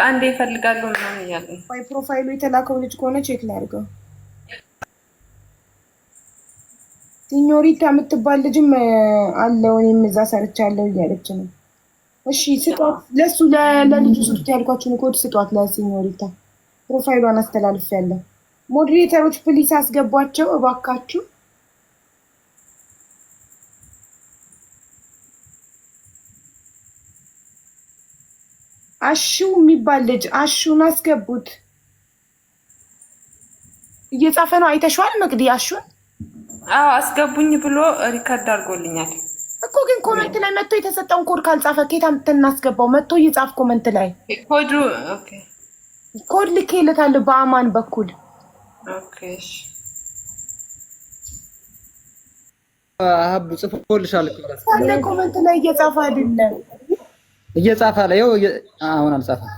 አንዴ ይፈልጋሉ ምናምን እያለ ወይ ፕሮፋይሉ የተላከው ልጅ ከሆነ ቼክ ላድርገው። ሲኞሪታ የምትባል ልጅም አለው እኔም እዛ ሰርቻለሁ እያለች ነው። እሺ ስጧት፣ ለሱ ለልጁ ስጡት ያልኳችሁን ኮድ ስጧት ለሲኞሪታ። ፕሮፋይሏን አስተላልፌያለሁ። ሞዴሬተሮች ፕሊስ አስገቧቸው እባካችሁ። አሹ የሚባል ልጅ አሹን አስገቡት። እየጻፈ ነው። አይተሽዋል መቅዲ? አሹን አዎ አስገቡኝ ብሎ ሪከርድ አድርጎልኛል እኮ። ግን ኮሜንት ላይ መጥቶ የተሰጠውን ኮድ ካልጻፈ ከየት አምጥተን እናስገባው? መጥቶ እየጻፍ ኮሜንት ላይ ኮዱ ኦኬ፣ ኮድ ልኬለታለሁ በአማን በኩል። ኦኬ እሺ። አብ ጽፎልሻል እኮ ኮሜንት ላይ እየጻፈ አይደለም። እየጻፈ አለ። ይኸው አሁን አልጻፈም።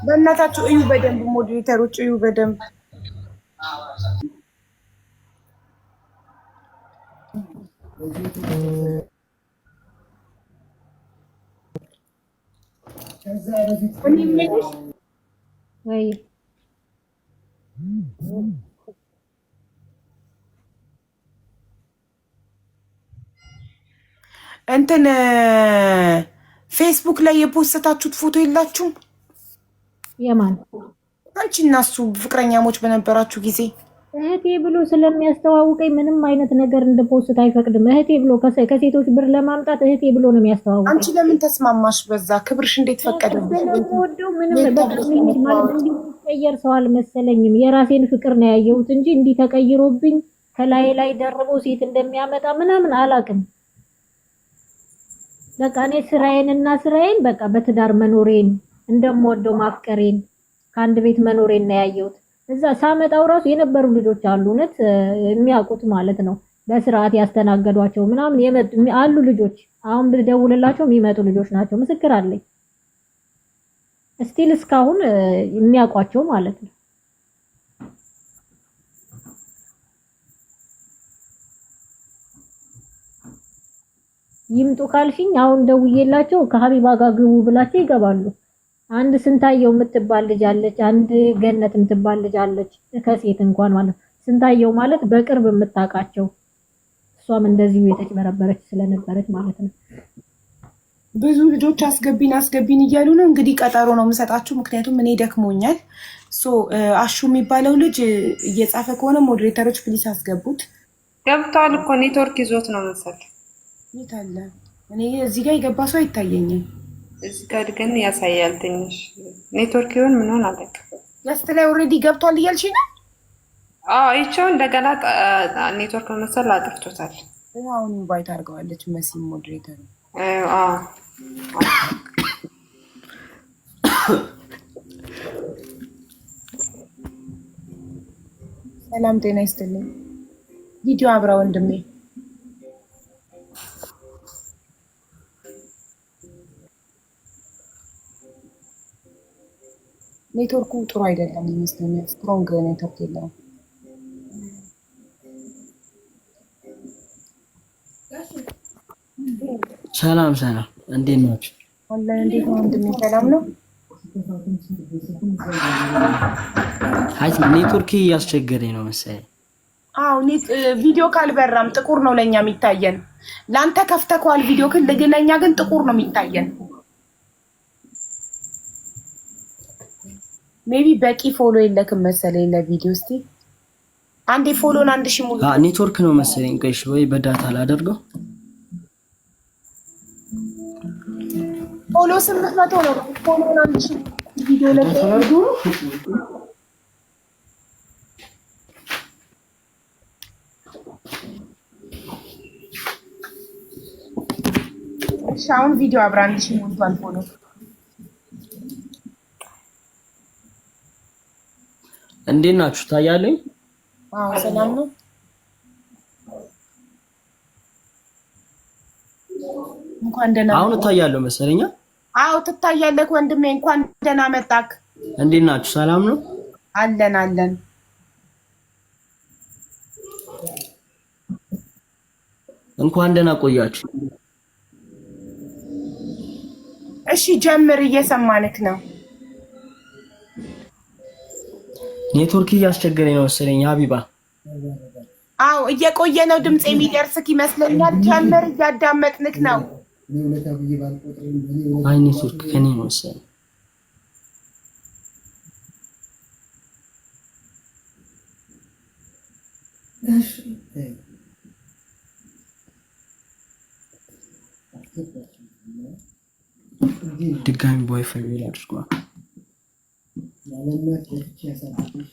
በእናታችሁ እዩ በደንብ ሞዴሬተሮች እዩ በደንብ። ወይ እንትን ፌስቡክ ላይ የፖስታችሁት ፎቶ የላችሁም? የማን? አንቺ እና እሱ ፍቅረኛሞች በነበራችሁ ጊዜ እህቴ ብሎ ስለሚያስተዋውቀኝ ምንም አይነት ነገር እንደፖስት አይፈቅድም። እህቴ ብሎ ከሴቶች ብር ለማምጣት እህቴ ብሎ ነው የሚያስተዋውቀኝ። አንቺ ለምን ተስማማሽ? በዛ ክብርሽ እንዴት ፈቀደ? ስለምወደው ምንም በቃ ማለት እንዲቀየር ሰው አልመሰለኝም። የራሴን ፍቅር ነው ያየሁት እንጂ እንዲህ ተቀይሮብኝ ከላይ ላይ ደርቦ ሴት እንደሚያመጣ ምናምን አላውቅም። በቃ እኔ ስራዬን በቃ በትዳር መኖሬን እንደምወደው ማፍቀሬን ከአንድ ቤት መኖሬን ነው ያየሁት። እዛ ሳመጣው ራሱ የነበሩ ልጆች አሉ እውነት የሚያውቁት ማለት ነው። በስርዓት ያስተናገዷቸው ምናምን አሉ ልጆች። አሁን ብደውልላቸው የሚመጡ ልጆች ናቸው። ምስክር አለኝ። ስቲል እስካሁን የሚያውቋቸው ማለት ነው። ይምጡ ካልሽኝ አሁን ደውዬላቸው ከሀቢባ ጋር ግቡ ብላቸው ይገባሉ። አንድ ስንታየው የምትባል ልጅ አለች፣ አንድ ገነት የምትባል ልጅ አለች። ከሴት እንኳን ማለት ስንታየው ማለት በቅርብ የምታውቃቸው እሷም እንደዚሁ የተጭበረበረች ስለነበረች ማለት ነው። ብዙ ልጆች አስገቢን እያሉ ነው። እንግዲህ ቀጠሮ ነው የምሰጣችሁ፣ ምክንያቱም እኔ ደክሞኛል። አሹ የሚባለው ልጅ እየጻፈ ከሆነ ሞዴሬተሮች ፕሊስ አስገቡት። ገብቷል እኮ ኔትወርክ ይዞት ነው መሰለኝ። የት አለ? እኔ እዚህ ጋር የገባ ሰው አይታየኝም። እዚህ ጋር ግን ያሳያል ትንሽ ኔትወርክ ይሁን ምን ሆነ አላውቅም። ገስት ላይ ኦልሬዲ ገብቷል እያልሽኝ ነው? አዎ ይቸው እንደገና ኔትወርክ መሰል አጥፍቶታል። አሁን ኢንቫይት አድርገዋለች መሲ ሞዴሬተር። አዎ ሰላም ጤና ይስጥልኝ። ቪዲዮ አብራ ወንድሜ ኔትወርኩ ጥሩ አይደለም ይመስለኛል። ስትሮንግ ኔትወርክ የለውም። ሰላም እንዴት ናችሁ? አለን። እንዴት ነው ወንድሜ? ሰላም ነው? አይ ኔትወርክ እያስቸገረኝ ነው መሰለኝ። አዎ ቪዲዮ ካልበራም ጥቁር ነው ለኛ የሚታየን። ላንተ ከፍተከዋል ቪዲዮ ለኛ ግን ጥቁር ነው የሚታየን። ሜቢ በቂ ፎሎ የለክም መሰለኝ ለቪዲዮ። እስቲ አንዴ ፎሎን 1000 ሙሉ። ኔትወርክ ነው መሰለኝ። ቆይሽ ወይ በዳታ ላደርገው። ፎሎ 800 ነው። ፎሎን 1000 ቪዲዮ ላይ ሻውን ቪዲዮ አብራ 1000 ሙሉ ፎሎ። እንዴት ናችሁ? ታያለኝ? አዎ ሰላም ነው። እንኳን ደህና አሁን ታያለሁ መሰለኛ። አዎ ትታያለህ ወንድሜ፣ እንኳን ደህና መጣክ። እንዴት ናችሁ? ሰላም ነው? አለን። እንኳን ደህና ቆያችሁ። እሺ ጀምር፣ እየሰማንክ ነው። ኔትወርክ እያስቸገረኝ ነው መሰለኝ ሀቢባ። አዎ እየቆየ ነው ድምጽ የሚደርስክ ይመስለኛል። ጀምር፣ እያዳመጥንክ ነው። አይ ኔትወርክ ከኔ ነው መሰለኝ። ድጋሚ ዋይፋይ ቢል አድርጓል።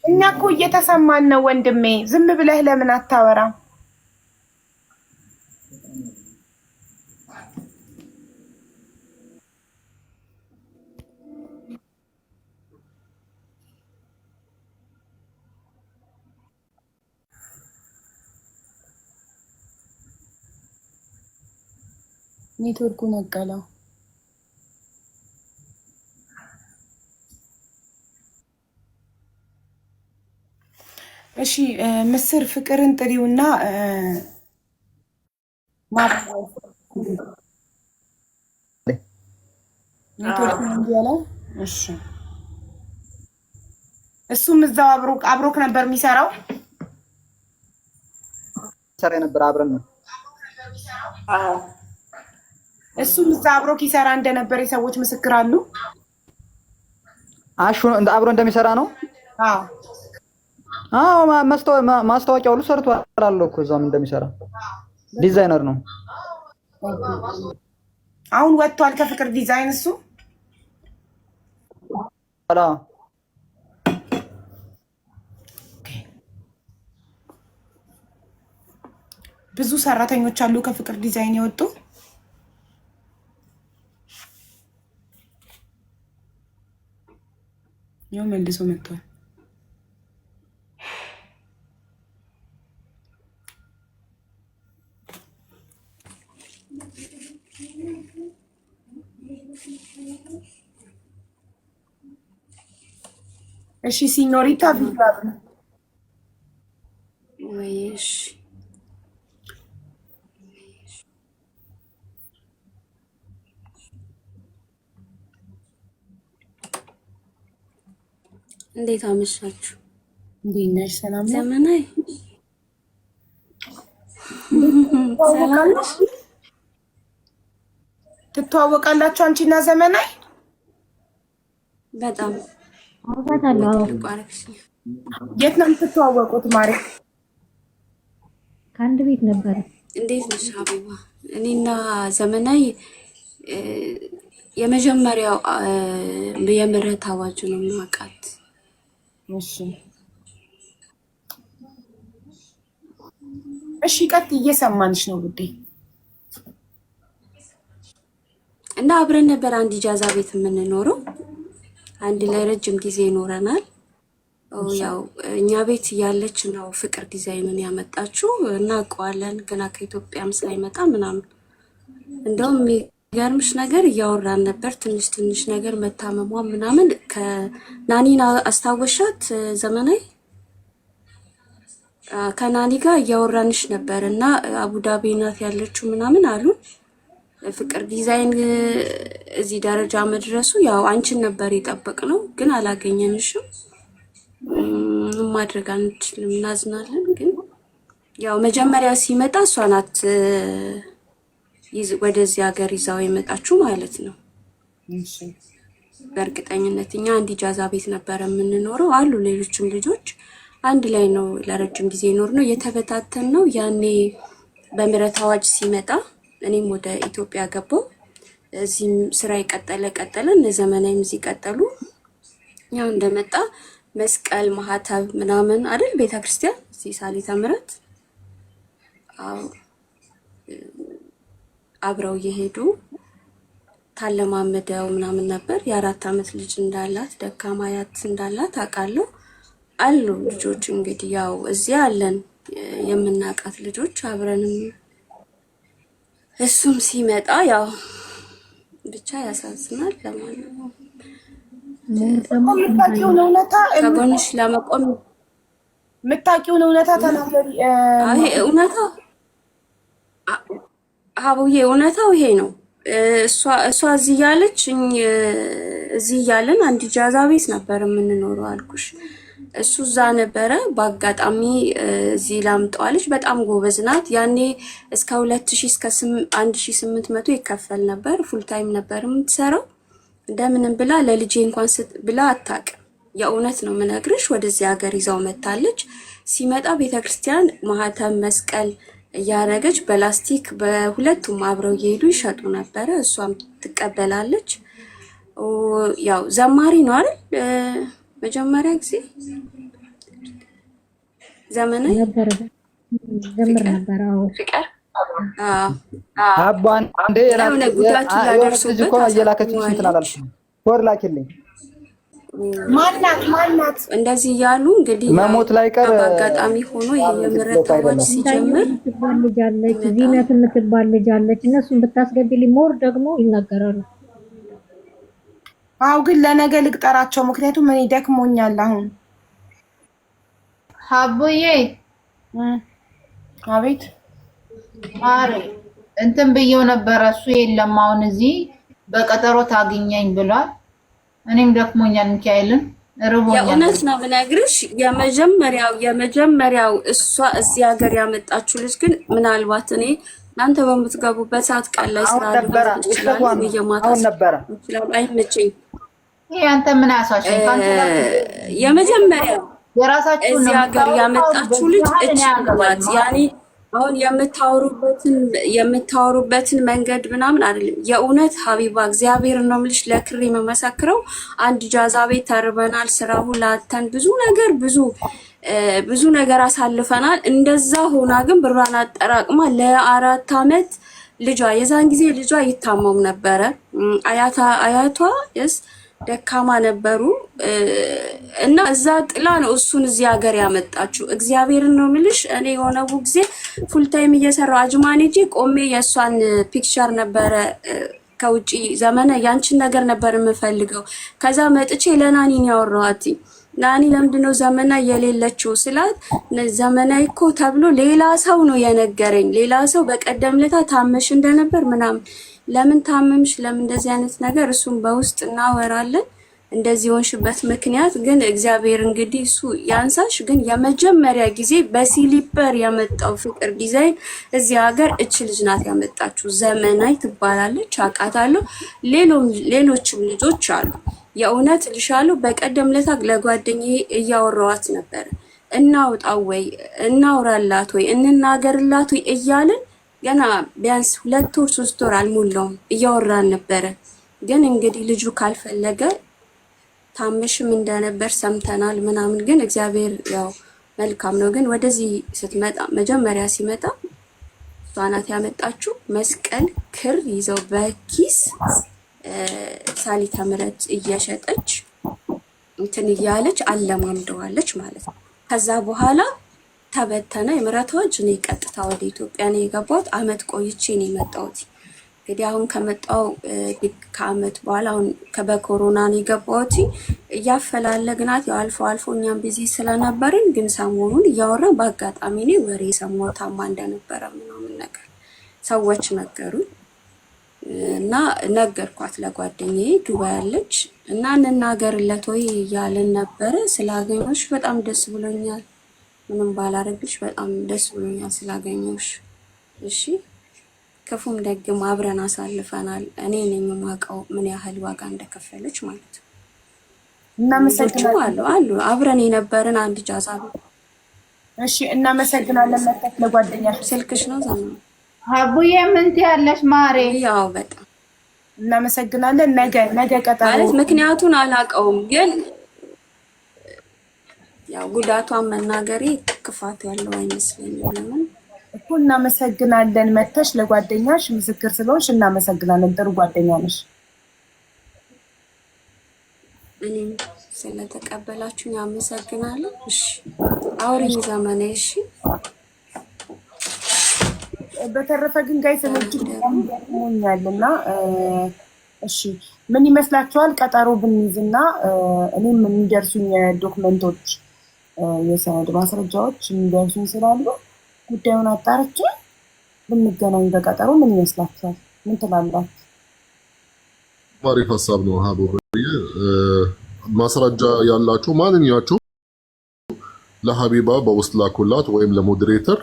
እኛ እኮ እየተሰማን ነው ወንድሜ፣ ዝም ብለህ ለምን አታወራም? ኔትወርኩ ነቀለው። እሺ ምስር ፍቅርን ጥሪውና ኔትወርክ እንዲያለው። እሺ እሱም እዛው አብሮክ ነበር የሚሰራው። ሰራ ነበር አብረን ነው። አዎ እሱም እዛ አብሮክ ይሰራ እንደነበር የሰዎች ምስክር አሉ። አሹ አብሮ እንደሚሰራ ነው። አዎ አዎ ማስታወቂያ ሁሉ ሰርቷል አለው እኮ እዛም እንደሚሰራ ዲዛይነር ነው። አሁን ወጥቷል ከፍቅር ዲዛይን እሱ። አላ ብዙ ሰራተኞች አሉ ከፍቅር ዲዛይን የወጡ። ያው መልሶ መጥቷል። እሺ ሲኞሪታ ቢባል ወይሽ እንዴት አመሻችሁ? እንዴት ነሽ? ሰላም ነው? ዘመናዊ ሰላም ነሽ? ትተዋወቃላችሁ አንቺና ዘመናዊ? በጣም አውቃታለሁ። የት ነው የምትተዋወቁት? ማሪ ከአንድ ቤት ነበረ። እንዴት ነሽ ሀቢባ? እኔና ዘመናዊ የመጀመሪያው የምህረት አዋጅ ነው የማውቃት። እሺ እሺ ቀጥ እየሰማንሽ ነው ውዴ። እና አብረን ነበር አንድ ኢጃዛ ቤት የምንኖረው። አንድ ላይ ረጅም ጊዜ ይኖረናል። ያው እኛ ቤት ያለች ነው ፍቅር ዲዛይንን ያመጣችው እናውቀዋለን። ገና ከኢትዮጵያም ሳይመጣ ምናምን እንደውም የሚገርምሽ ነገር እያወራን ነበር ትንሽ ነገር መታመሟ ምናምን። ከናኒና አስታወሻት ዘመናዊ ከናኒ ጋር እያወራንሽ ነበር እና አቡዳቢ ናት ያለችው ምናምን አሉን። ፍቅር ዲዛይን እዚህ ደረጃ መድረሱ ያው አንቺን ነበር የጠበቅነው፣ ግን አላገኘንሽም። ማድረግ አንችልም፣ እናዝናለን። ግን ያው መጀመሪያ ሲመጣ እሷ ናት ወደዚህ ሀገር ይዛው የመጣችው ማለት ነው። እሺ በእርግጠኝነት እኛ አንድ ኢጃዛ ቤት ነበር የምንኖረው። አሉ ሌሎችም ልጆች አንድ ላይ ነው ለረጅም ጊዜ ነው የተበታተን ነው። ያኔ በምህረት አዋጅ ሲመጣ እኔም ወደ ኢትዮጵያ ገባው። እዚህም ስራ ቀጠለ እነ ዘመናዊም እዚህ ቀጠሉ። ያው እንደመጣ መስቀል ማህተብ ምናምን አይደል ቤተክርስቲያን እዚህ ሳሊተ ምህረት አብረው እየሄዱ ታለማመደው ምናምን ነበር። የ4 አመት ልጅ እንዳላት ደካማ አያት እንዳላት አውቃለሁ። አሉ ልጆች እንግዲህ ያው እዚህ አለን የምናውቃት ልጆች አብረንም። እሱም ሲመጣ ያው ብቻ ያሳዝናል። ለማንኛውም ከጎንሽ ለመቆም የምታውቂውን እውነታ ተናገሪ። ይሄ እውነታ ሀቡዬ እውነታው ይሄ ነው። እሷ እዚህ ያለች እዚህ ያለን አንድ ኢጃዛ ቤት ነበር የምንኖረው አልኩሽ። እሱ እዛ ነበረ። በአጋጣሚ እዚህ ላምጠዋለች። በጣም ጎበዝ ናት። ያኔ እስከ 2000 እስከ 1800 ይከፈል ነበር። ፉል ታይም ነበር የምትሰራው። እንደምንም ብላ ለልጄ እንኳን ብላ አታውቅም። የእውነት ነው የምነግርሽ። ወደዚህ ሀገር ይዛው መታለች። ሲመጣ ቤተክርስቲያን ማህተም መስቀል እያረገች በላስቲክ በሁለቱም አብረው እየሄዱ ይሸጡ ነበረ። እሷም ትቀበላለች። ያው ዘማሪ ነው አይደል? መጀመሪያ ጊዜ ዘመነ ዘምር ነበር። ፍቅር አባን አንዴ የሆነ ጉዳቱ ያደርሱበት እኮ እየላከችኝ ትላላልሽ። ወር ላኪልኝ ማናት እንደዚህ እያሉ እንግዲህ መሞት ላይ ቀር በአጋጣሚ ሆኖ የምህረት አዋጅ ሲጀምር ልጅ አለች፣ ዚነት የምትባል ልጅ አለች። እነሱን ብታስገቢልኝ ሞር ደግሞ ይናገራሉ። አው ግን ለነገ ልቅጠራቸው፣ ምክንያቱም እኔ ደክሞኛል አሁን። ሀቡዬ አቤት ማሪ እንትን ብየው ነበር። እሱ የለም አሁን እዚህ በቀጠሮ ታገኘኝ ብሏል። እኔም ደክሞኛል፣ ሚካኤልን ርቦኛል። የእውነት ነው የምነግርሽ። የመጀመሪያው እሷ እዚህ ሀገር ያመጣችሁ ልጅ ግን ምናልባት እኔ እናንተ በምትገቡበት ሰዓት ቃል ላይ ስራ ነበር አይመቸኝ። ይሄ አንተ ምን አያሳሽኝ? የመጀመሪያው የራሳችሁ እዚህ ሀገር ያመጣችሁ ልጅ እችላት ያኔ አሁን የምታወሩበትን መንገድ ምናምን አይደለም። የእውነት ሀቢባ እግዚአብሔር ነው የምልሽ፣ ለክሬ የምመሰክረው አንድ ጃዛ ቤት ተርበናል፣ ስራ ሁላተን ብዙ ነገር አሳልፈናል። እንደዛ ሆና ግን ብሯን አጠራቅማ ለ4 አመት ልጇ የዛን ጊዜ ልጇ ይታመም ነበረ። አያቷ ደካማ ነበሩ እና እዛ ጥላ ነው እሱን እዚህ ሀገር ያመጣችው። እግዚአብሔርን ነው የምልሽ። እኔ የሆነው ጊዜ ፉል ታይም እየሰራው አጅማኔጂ ቆሜ የእሷን ፒክቸር ነበረ ከውጪ ዘመነ ያንቺን ነገር ነበር የምፈልገው። ከዛ መጥቼ ለናኒን ያወራኋት ናኒ ለምንድነው ዘመና የሌለችው ስላት፣ ዘመናዊ እኮ ተብሎ ሌላ ሰው ነው የነገረኝ። ሌላ ሰው በቀደም ለታ ታመሽ እንደነበር ምናምን ለምን ታመምሽ? ለምን እንደዚህ አይነት ነገር እሱም በውስጥ እናወራለን። እንደዚህ ሆንሽበት ምክንያት ግን እግዚአብሔር እንግዲህ እሱ ያንሳሽ። ግን የመጀመሪያ ጊዜ በሲሊፐር ያመጣው ፍቅር ዲዛይን እዚህ ሀገር እች ልጅ ናት ያመጣችው። ዘመናዊ ትባላለች፣ አውቃታለሁ። ሌሎችም ልጆች አሉ። የእውነት ልሻለሁ። በቀደም ለታ ለጓደኛዬ እያወራኋት ነበር። እናውጣው ወይ እናውራላት ወይ እንናገርላት ወይ እያልን ገና ቢያንስ 2 ወር 3 ወር አልሞላውም እያወራን ነበረ። ግን እንግዲህ ልጁ ካልፈለገ ታምሽም እንደነበር ሰምተናል ምናምን። ግን እግዚአብሔር ያው መልካም ነው። ግን ወደዚህ ስትመጣ መጀመሪያ ሲመጣ እሷ ናት ያመጣችው። መስቀል ክር ይዘው በኪስ ሳሊተ ምሕረት እየሸጠች እንትን እያለች አለማምደዋለች ማለት ነው። ከዛ በኋላ ተበተነ የምህረት አዋጅ። እኔ ቀጥታ ወደ ኢትዮጵያ ነው የገባሁት። አመት ቆይቼ ነው የመጣሁት። እንግዲህ አሁን ከመጣሁ ከአመት በኋላ አሁን በኮሮና ነው የገባሁት። እያፈላለግናት ያው አልፎ አልፎ እኛም ቢዚ ስለነበርን ግን ሰሞኑን እያወራን በአጋጣሚ ነው ወሬ የሰማሁት ታማ እንደነበረ ምናምን ነገር ሰዎች ነገሩኝ እና ነገርኳት ለጓደኛዬ ዱባይ ያለች እና እንናገርለት ወይ እያለን ነበረ። ስላገኘሁሽ በጣም ደስ ብሎኛል። ምንም ባላረግሽ በጣም ደስ ብሎኛል ስላገኘሁሽ። እሺ ክፉም ደግም አብረን አሳልፈናል። እኔ ነኝ የማውቀው ምን ያህል ዋጋ እንደከፈለች ማለት ነው። እናመሰግናለን አሉ አብረን የነበርን አንድ ጃዛ ነው። እሺ እናመሰግናለን። መጣት ለጓደኛሽ ስልክሽ ነው ዘመን ሀቡዬ ምን ትያለሽ ማሬ? ያው በጣም እናመሰግናለን። ነገ ቀጠሮ ማለት ምክንያቱን አላውቀውም ግን ያው ጉዳቷን መናገሬ ክፋት ያለው አይመስለኝም። ለምን እኮ እናመሰግናለን። መተሽ ለጓደኛሽ ምስክር ስለሆንሽ እናመሰግናለን። ጥሩ ጓደኛ ነሽ። እኔም ስለተቀበላችሁኝ አመሰግናለሁ። እሺ አውሪኝ ዘመኔ። እሺ በተረፈ ግን ጋይስ ሞኛልና እሺ ምን ይመስላችኋል? ቀጠሮ ብንይዝና እኔም የሚደርሱኝ ዶክመንቶች የሰነድ ማስረጃዎች የሚደርሱኝ ስላሉ ጉዳዩን አጣርቼ ብንገናኝ በቀጠሮ ምን ይመስላችኋል? ምን ትላላችሁ? አሪፍ ሀሳብ ነው። ሀቡ ማስረጃ ያላችሁ ማንኛችሁ ለሀቢባ በውስጥ ላኩላት ወይም ለሞዴሬተር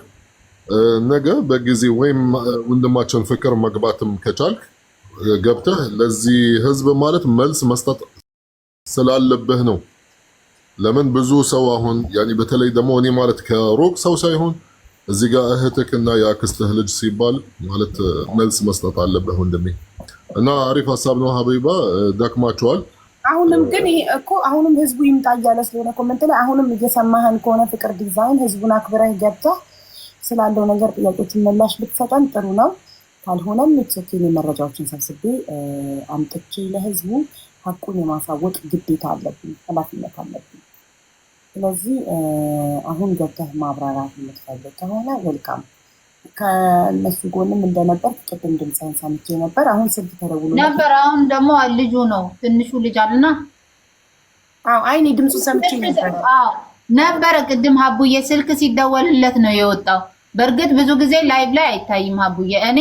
ነገ በጊዜ ወይም ወንድማችን ፍቅር መግባትም ከቻልክ ገብተህ ለዚህ ህዝብ ማለት መልስ መስጠት ስላለብህ ነው። ለምን ብዙ ሰው አሁን ያኒ በተለይ ደግሞ እኔ ማለት ከሩቅ ሰው ሳይሆን እዚህ ጋር እህትክና የአክስትህ ልጅ ሲባል ማለት መልስ መስጠት አለብህ ወንድሜ። እና አሪፍ ሀሳብ ነው ሀቢባ፣ ደክማችኋል። አሁንም ግን ይሄ እኮ አሁንም ህዝቡ ይምጣ እያለ ስለሆነ ኮሜንት ላይ አሁንም እየሰማህን ከሆነ ፍቅር ዲዛይን ህዝቡን አክብረህ ገብተህ ስላለው ነገር ጥያቄዎችን ምላሽ ብትሰጠን ጥሩ ነው። ካልሆነም የተሰጡኝ መረጃዎችን ሰብስቤ አምጥቼ ለህዝቡ ሀቁን የማሳወቅ ግዴታ አለብኝ፣ ኃላፊነት አለብኝ። ስለዚህ አሁን ገብተህ ማብራራት የምትፈልግ ከሆነ ወልካም። ከእነሱ ጎንም እንደነበር ቅድም ድምፅህን ሰምቼ ነበር። አሁን ስልክ ተደውሎ ነበር። አሁን ደግሞ ልጁ ነው ትንሹ ልጅ አለና አይኔ ድምፁ ሰምቼ ነበረ ቅድም ሀቡዬ ስልክ ሲደወልለት ነው የወጣው። በእርግጥ ብዙ ጊዜ ላይቭ ላይ አይታይም ሀቡዬ። እኔ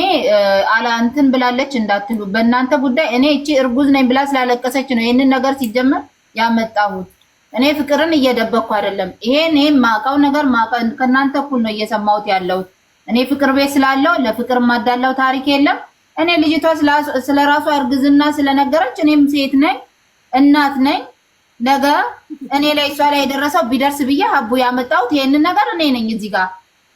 እንትን ብላለች እንዳትሉ በእናንተ ጉዳይ። እኔ እቺ እርጉዝ ነኝ ብላ ስላለቀሰች ነው ይህንን ነገር ሲጀመር ያመጣሁት። እኔ ፍቅርን እየደበቅኩ አይደለም። ይሄን ማውቀው ነገር ከእናንተ እኩል ነው እየሰማሁት ያለሁት። እኔ ፍቅር ቤት ስላለው ለፍቅር ማዳለው ታሪክ የለም። እኔ ልጅቷ ስለራሷ እርግዝና ስለነገረች እኔም ሴት ነኝ እናት ነኝ። ነገ እኔ ላይ እሷ ላይ የደረሰው ቢደርስ ብዬ ሀቡ ያመጣሁት ይሄንን ነገር እኔ ነኝ እዚህ ጋር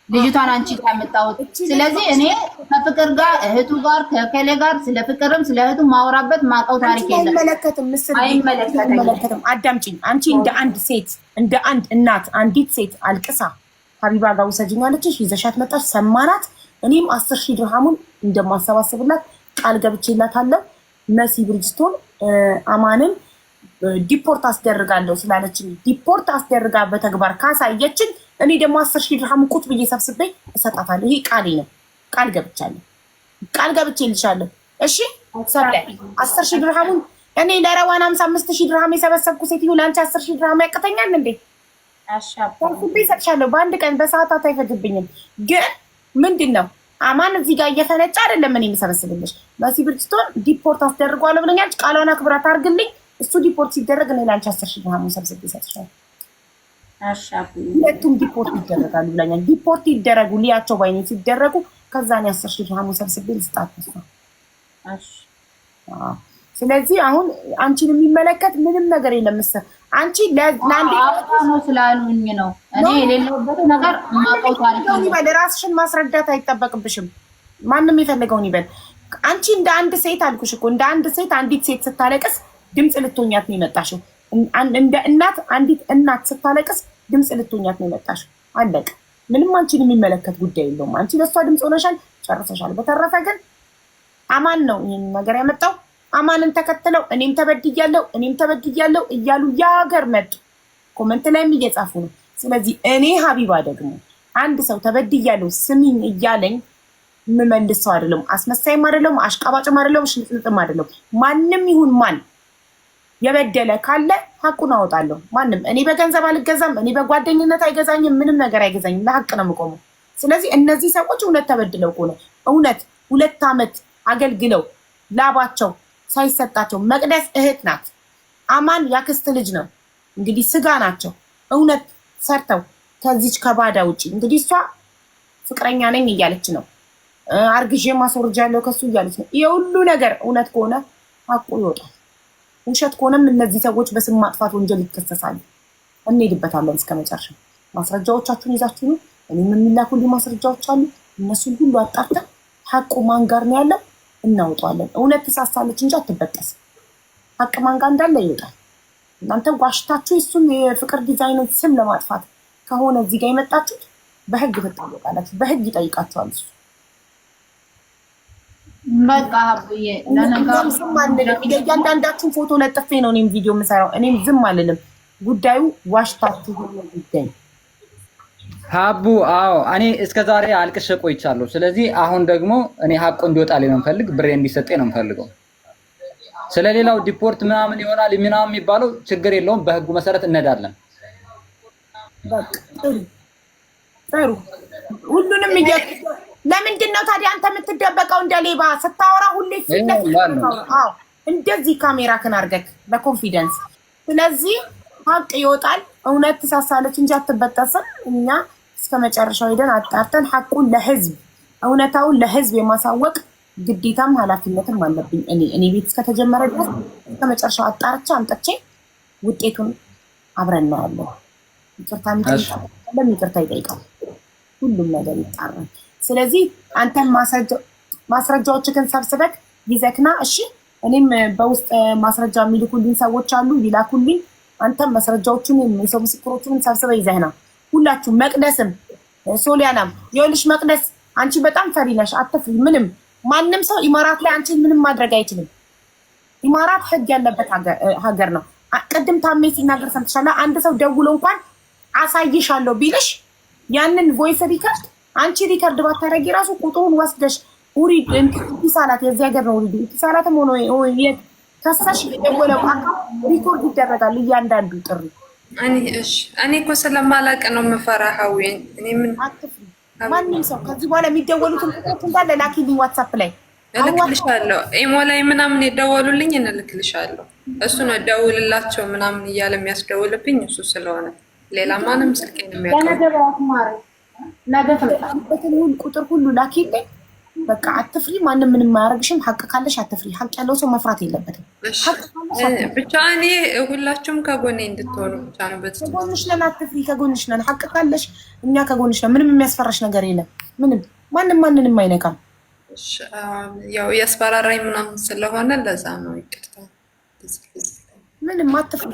ልጅቷን አንቺ ጋር ያመጣሁት። ስለዚህ እኔ ከፍቅር ጋር እህቱ ጋር ከከሌ ጋር ስለ ፍቅርም ስለ እህቱ ማውራበት ማውቀው ታሪክ የለም። አይመለከትም። አዳምጪኝ። አንቺ እንደ አንድ ሴት እንደ አንድ እናት አንዲት ሴት አልቅሳ ሀቢባ ጋር ውሰጂኝ አለችሽ፣ ይዘሻት መጣሽ፣ ሰማናት። እኔም 10,000 ድርሃሙን እንደማሰባስብላት ቃል ገብቼላታለሁ። መሲ ብሪጅስቶን አማንን ዲፖርት አስደርጋለሁ ስላለችኝ ዲፖርት አስደርጋ በተግባር ካሳየችን እኔ ደግሞ 10,000 ድርሃሙን ቁጥ ብዬ ሰብስቤ እሰጣታለሁ። ይሄ ቃሌ ነው። ቃል ገብቻለሁ። ቃል ገብቼልሻለሁ። እሺ ሰብለ 10,000 ድርሃሙን እኔ ለረዋን 55,000 ድርሃም የሰበሰብኩ ሴትዮ ለአንቺ 10,000 ድርሃም ያቅተኛል እንዴ? ሰብስቤ እሰጥሻለሁ። በአንድ ቀን በሰዓታት አይፈጅብኝም። ግን ምንድን ነው አማን እዚህ ጋር እየፈነጫ አይደለም እኔ የምሰበስብልሽ። መሲ ብሪጅስቶን ዲፖርት አስደርጓለሁ ብለኛለች። ቃሏን አክብራ ታርግልኝ። እሱ ዲፖርት ሲደረግ እኔ ለአንቺ 10,000 ድርሃሙን ሰብስቤ እሰጥሻለሁ። ሁለቱም ዲፖርት ይደረጋሉ ብለኛል። ዲፖርት ይደረጉ ሊያቸው ባይኔ ሲደረጉ ከዛ እኔ 10,000 ድርሃሙን ሰብስቤ ልስጣት ነው። ስለዚህ አሁን አንቺን የሚመለከት ምንም ነገር የለም። አንቺ ለአንዴ ነው ስላሉኝ ነው እኔ የሌለውበት ነገር ማቆው ታሪክ ነው። ይበል ራስሽን ማስረዳት አይጠበቅብሽም። ማንም የፈለገውን ይበል። አንቺ እንደ አንድ ሴት አልኩሽ እኮ እንደ አንድ ሴት አንዲት ሴት ስታለቅስ ድምጽ ልትሆኛት ነው የመጣሽው። እንደ እናት አንዲት እናት ስታለቅስ ድምጽ ልትሆኛት ነው የመጣሽው። አለቀ። ምንም አንቺን የሚመለከት ጉዳይ የለውም። አንቺ ለሷ ድምጽ ሆነሻል፣ ጨርሰሻል። በተረፈ ግን አማን ነው ይሄን ነገር ያመጣው። አማንን ተከትለው እኔም ተበድያለሁ እያሉ ያገር መጡ። ኮሜንት ላይም እየጻፉ ነው። ስለዚህ እኔ ሀቢባ ደግሞ አንድ ሰው ተበድያለሁ ስሚኝ እያለኝ የምመልስ ሰው አይደለም። አስመሳይም አይደለም፣ አሽቃባጭም አይደለም፣ ሽልጥልጥም አይደለም። ማንም ይሁን ማን የበደለ ካለ ሀቁን አወጣለሁ። ማንም እኔ በገንዘብ አልገዛም፣ እኔ በጓደኝነት አይገዛኝም፣ ምንም ነገር አይገዛኝም። ለሀቅ ነው የምቆመው። ስለዚህ እነዚህ ሰዎች እውነት ተበድለው ከሆነ እውነት 2 ዓመት አገልግለው ላባቸው ሳይሰጣቸው መቅደስ እህት ናት፣ አማን ያክስት ልጅ ነው። እንግዲህ ስጋ ናቸው። እውነት ሰርተው ከዚች ከባዳ ውጪ እንግዲህ እሷ ፍቅረኛ ነኝ እያለች ነው፣ አርግዤ ማስወርጃለሁ ከሱ እያለች ነው። የሁሉ ነገር እውነት ከሆነ ሀቁ ይወጣል። ውሸት ከሆነም እነዚህ ሰዎች በስም ማጥፋት ወንጀል ይከሰሳሉ። እንሄድበታለን እስከ መጨረሻ። ማስረጃዎቻችሁን ይዛችሁ ነው። እኔም የሚላኩልኝ ማስረጃዎች አሉ። እነሱን ሁሉ አጣርተን ሀቁ ማን ጋር ነው ያለው እናውጣለን። እውነት ትሳሳለች እንጂ አትበጠስም። ሀቅ ማን ጋር እንዳለ ይወጣል። እናንተ ዋሽታችሁ እሱን የፍቅር ዲዛይንን ስም ለማጥፋት ከሆነ እዚህ ጋር የመጣችሁት በህግ ትጠየቃላችሁ። በህግ ይጠይቃችኋል እሱ። በቃ ሀብዬ ለነገሩ ዝም አንልም። እያንዳንዳችሁን ፎቶ ለጥፌ ነው እኔም ቪዲዮ የምሰራው። እኔም ዝም አልልም። ጉዳዩ ዋሽታችሁ ነው ይገኝ ሀቡ። አዎ እኔ እስከ ዛሬ አልቅሼ ቆይቻለሁ። ስለዚህ አሁን ደግሞ እኔ ሀቁ እንዲወጣልኝ ነው የምፈልግ፣ ብሬ እንዲሰጠኝ ነው የምፈልገው። ስለሌላው ዲፖርት ምናምን ይሆናል ምናምን የሚባለው ችግር የለውም። በህጉ መሰረት እንሄዳለን። ጥሩ ሁሉንም ለምንድን ነው ታዲያ አንተ የምትደበቀው? እንደ ሌባ ስታወራ ሁሌ እንደዚህ ካሜራ ክን አድርገህ በኮንፊደንስ። ስለዚህ ሀቅ ይወጣል። እውነት ትሳሳለች እንጂ አትበጠስም። እኛ እስከ መጨረሻው ሄደን አጣርተን ሀቁን ለህዝብ እውነታውን ለህዝብ የማሳወቅ ግዴታም ኃላፊነትም አለብኝ። እኔ ቤት እስከተጀመረ ድረስ እስከ መጨረሻው አጣርቼ አምጥቼ ውጤቱን አብረን እናያለን። ይቅርታ ይጠይቃል። ሁሉም ነገር ይጣራል። ስለዚህ አንተም ማስረጃዎችህን ሰብስበህ ይዘክና እሺ። እኔም በውስጥ ማስረጃ የሚልኩልኝ ሰዎች አሉ፣ ይላኩልኝ። አንተም ማስረጃዎቹን የሰው ምስክሮቹን ሰብስበህ ይዘህና ሁላችሁም፣ መቅደስም ሶሊያናም። ይኸውልሽ መቅደስ አንቺ በጣም ፈሪ ነሽ፣ አትፍሪ። ምንም ማንም ሰው ኢማራት ላይ አንቺን ምንም ማድረግ አይችልም። ኢማራት ህግ ያለበት ሀገር ነው። ቅድም ታሜ ሲናገር ሰምተሻል። አንድ ሰው ደውሎ እንኳን አሳይሻለሁ ቢልሽ ያንን ቮይስ ሪከርድ አንቺ ሪከርድ ባታረጊ ራሱ ቁጥሩን ወስደሽ ኡሪድ ኢሳላት የዚህ ሀገር ነው። ኡሪድ ኢሳላትም ሆኖ ከሳሽ የደወለው ሪኮርድ ይደረጋል እያንዳንዱ ጥሪ። እኔ እኮ ስለማላውቅ ነው የምፈራው። እኔ ምን አትፍሪ። ማንም ሰው ከዚህ በኋላ የሚደወሉትን ቁጥሮች እንዳለ ላኪልኝ ዋትስአፕ ላይ እልክልሻለሁ። ኢሞ ላይ ምናምን የደወሉልኝ እንልክልሻለሁ። እሱ ነው ደውልላቸው ምናምን እያለ የሚያስደውልብኝ እሱ ስለሆነ ሌላ ማንም ስልኬን የሚያውቀው ቁጥር ሁሉ ላኪልኝ። በቃ አትፍሪ። ማንም ምንም አያደርግሽም። ሀቅ ካለሽ አትፍሪ። ሀቅ ያለው ሰው መፍራት የለበትም። ብቻ እኔ ሁላችሁም ከጎኔ እንድትሆኑ ብቻ ነው። ከጎንሽ ነን፣ አትፍሪ። ከጎንሽ ነን። ሀቅ ካለሽ እኛ ከጎንሽ ነን። ምንም የሚያስፈራሽ ነገር የለም። ማንንም አይነካም። ያው ያስፈራራኝ ምናምን ስለሆነ ለዛ ነው። ይቅርታ። ምንም አትፍሪ።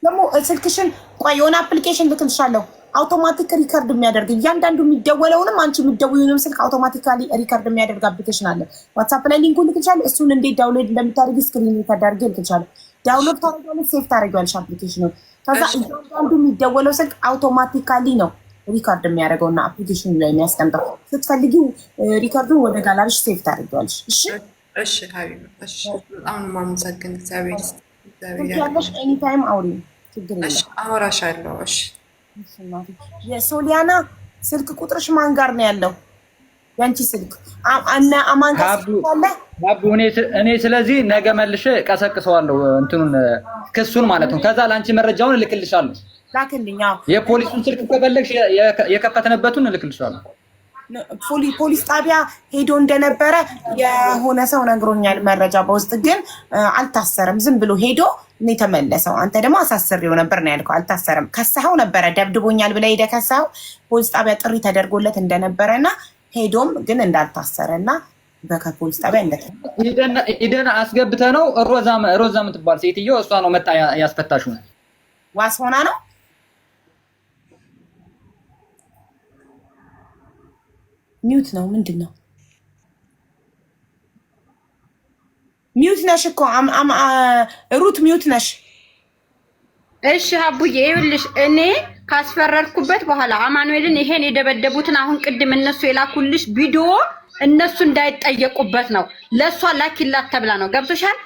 ደግሞ ስልክሽን ቆይ የሆነ አፕሊኬሽን ልክልሻለሁ፣ አውቶማቲክ ሪከርድ የሚያደርግ እያንዳንዱ የሚደወለውንም አንቺ የሚደውዩንም ስልክ አውቶማቲካሊ ሪከርድ የሚያደርግ አፕሊኬሽን አለ። ዋትስአፕ ላይ ሊንኩን ልክልሻለሁ። እሱን እንዴት ዳውንሎድ እንደምታደርጊ ስክሪን ሪከርድ አድርጌ ልክልሻለሁ። ዳውንሎድ ታደርጊያለሽ፣ ሴቭ ታደርጊያለሽ አፕሊኬሽኑን። ከዛ እያንዳንዱ የሚደወለው ስልክ አውቶማቲካሊ ነው ሪከርድ የሚያደርገውና አፕሊኬሽኑ ላይ የሚያስቀምጠው። ስትፈልጊው ሪከርዱን ወደ ጋላሪሽ ሴቭ ታደርጊያለሽ። እሺ ሀቢብ፣ እሺ። በጣም ማመሰግን። እግዚአብሔር ያለሽ ኤኒታይም አውሪ፣ ችግር የለም። አወራሻለሁ። እሺ። የሶሊያና ስልክ ቁጥርሽ ማን ጋር ነው ያለው? ያንቺ ስልክ እና አማን ጋር አለ? እኔ ስለዚህ ነገ መልሼ ቀሰቅሰዋለሁ እንትኑን ክሱን ማለት ነው። ከዛ ላንቺ መረጃውን እልክልሻለሁ። ላክልኝ። የፖሊሱን ስልክ ከፈለግሽ የከፈትንበትን እልክልሻለሁ። ፖሊስ ጣቢያ ሄዶ እንደነበረ የሆነ ሰው ነግሮኛል መረጃ በውስጥ ግን አልታሰረም። ዝም ብሎ ሄዶ ነው የተመለሰው። አንተ ደግሞ አሳስሬው ነበር ነው ያልከው። አልታሰረም። ከሳው ነበረ ደብድቦኛል ብለህ ሄደህ ከሳው ፖሊስ ጣቢያ ጥሪ ተደርጎለት እንደነበረና ሄዶም ግን እንዳልታሰረና በከፖሊስ ጣቢያ ኢደን አስገብተህ ነው። ሮዛ የምትባል ሴትዮ እሷ ነው መጣ ያስፈታሽው። ዋስ ሆና ነው። ሚውት ነው። ምንድን ነው ሚውት ነሽ እኮ ሩት ሚውት ነሽ። እሺ ሀቡዬ ይኸውልሽ እኔ ካስፈረርኩበት በኋላ አማኑኤልን ይሄን የደበደቡትን አሁን ቅድም እነሱ የላኩልሽ ቪዲዮ እነሱ እንዳይጠየቁበት ነው። ለሷ ላኪላት ተብላ ነው። ገብቶሻል?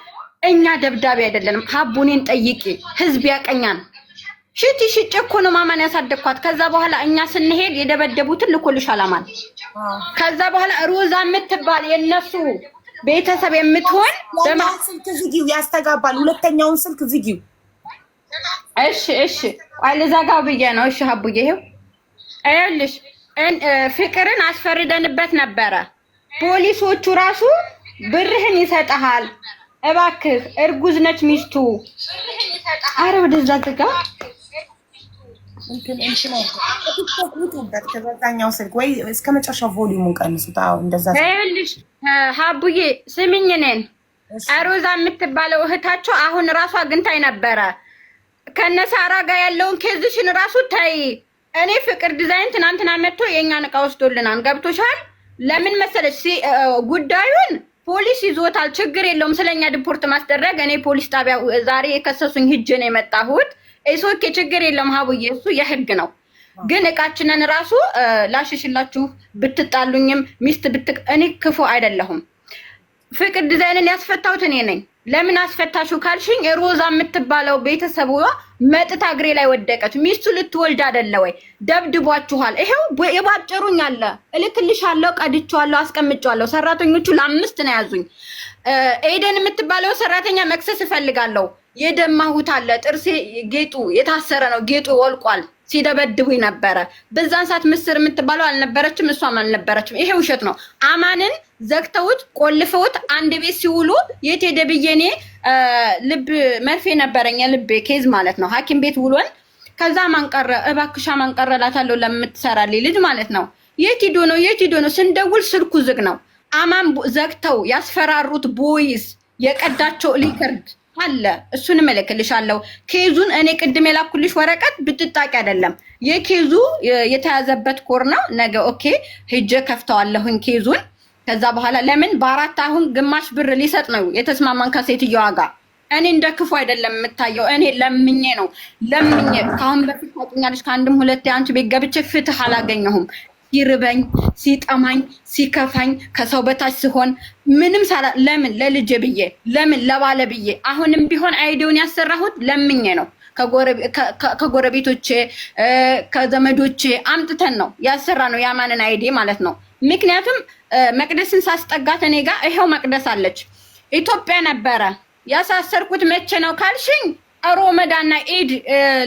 እኛ ደብዳቤ አይደለንም። ሀቡኔን ጠይቂ፣ ህዝብ ያቀኛል። ሽቲ ሽጭ እኮ ነው ማማን ያሳደግኳት። ከዛ በኋላ እኛ ስንሄድ የደበደቡትን ልኮልሻል አማን። ከዛ በኋላ ሮዛ የምትባል የነሱ ቤተሰብ የምትሆን ስልክ ዝጊው፣ ያስተጋባል። ሁለተኛውን ስልክ ዝጊው። እሺ ቆይ ልዘጋው ብዬ ነው። እሺ ሀቡዬ ይኸውልሽ ፍቅርን አስፈርደንበት ነበረ። ፖሊሶቹ ራሱ ብርህን ይሰጣል እባክህ፣ እርጉዝ ነች ሚስቱ። አረ ወደዛ ግጋ ከዛኛው ስልክ ወይ እስከ መጨረሻው ቮሊዩሙን ቀንሱት። እንደዛ ይኸውልሽ ሀቡዬ ስሚኝ፣ እኔን ሮዛ የምትባለው እህታቸው አሁን ራሷ አግኝታኝ ነበረ። ከነሳራ ጋር ያለውን ኬዝሽን ራሱ ታይ። እኔ ፍቅር ዲዛይን ትናንትና መጥቶ የእኛን እቃ ወስዶልናል። ገብቶሻል? ለምን መሰለሽ ጉዳዩን ፖሊስ ይዞታል። ችግር የለውም ስለኛ ዲፖርት ማስደረግ። እኔ ፖሊስ ጣቢያ ዛሬ የከሰሱኝ ሂጅ ነው የመጣሁት። እሶኬ ችግር የለውም ሀቡዬ፣ እሱ የህግ ነው። ግን እቃችንን ራሱ ላሽሽላችሁ ብትጣሉኝም ሚስት እኔ ክፉ አይደለሁም። ፍቅር ዲዛይንን ያስፈታሁት እኔ ነኝ። ለምን አስፈታሹ ካልሽኝ ሮዛ የምትባለው ቤተሰቧ መጥታ እግሬ ላይ ወደቀች። ሚስቱ ልትወልድ አይደለ ወይ? ደብድቧችኋል። ይሄው የባጨሩኝ አለ፣ እልክልሻለሁ፣ ቀድቼዋለሁ፣ አስቀምጬዋለሁ። ሰራተኞቹ ለ5 ነው ያዙኝ። ኤደን የምትባለው ሰራተኛ መክሰስ እፈልጋለሁ። የደማሁት አለ ጥርሴ ጌጡ የታሰረ ነው ጌጡ ወልቋል ሲደበድቡኝ ነበረ በዛን ሰዓት ምስር የምትባለው አልነበረችም እሷም አልነበረችም ይሄ ውሸት ነው አማንን ዘግተውት ቆልፈውት አንድ ቤት ሲውሉ የት ሄደ ብዬ እኔ ልብ መርፌ ነበረኝ ልብ ኬዝ ማለት ነው ሐኪም ቤት ውሎን ከዛ ማንቀረ እባክሻ ማንቀረላታለሁ ለምትሰራልኝ ልጅ ማለት ነው የት ሄዶ ነው ስንደውል ስልኩ ዝግ ነው አማን ዘግተው ያስፈራሩት ቦይስ የቀዳቸው ሊከርድ አለ እሱን መልክልሻለሁ ኬዙን እኔ ቅድም የላኩልሽ ወረቀት ብትጣቂ አይደለም የኬዙ የተያዘበት ኮር ነው ነገ ኦኬ ሄጄ ከፍተዋለሁኝ ኬዙን ከዛ በኋላ ለምን በአራት አሁን ግማሽ ብር ሊሰጥ ነው የተስማማን ከሴትየዋ ጋር እኔ እንደክፉ አይደለም የምታየው እኔ ለምኜ ካሁን በፊት ታውቂኛለሽ ከአንድም ሁለቴ አንቺ ቤት ገብቼ ፍትህ አላገኘሁም ሲርበኝ ሲጠማኝ ሲከፋኝ ከሰው በታች ሲሆን ምንም ሳላ ለምን ለልጄ ብዬ ለምን ለባለ ብዬ አሁንም ቢሆን አይዲውን ያሰራሁት ለምኜ ነው ከጎረቤቶቼ ከዘመዶቼ አምጥተን ነው ያሰራ ነው ያማንን አይዲ ማለት ነው ምክንያቱም መቅደስን ሳስጠጋት እኔ ጋር ይሄው መቅደስ አለች ኢትዮጵያ ነበረ ያሳሰርኩት መቼ ነው ካልሽኝ ሮመዳንና ኢድ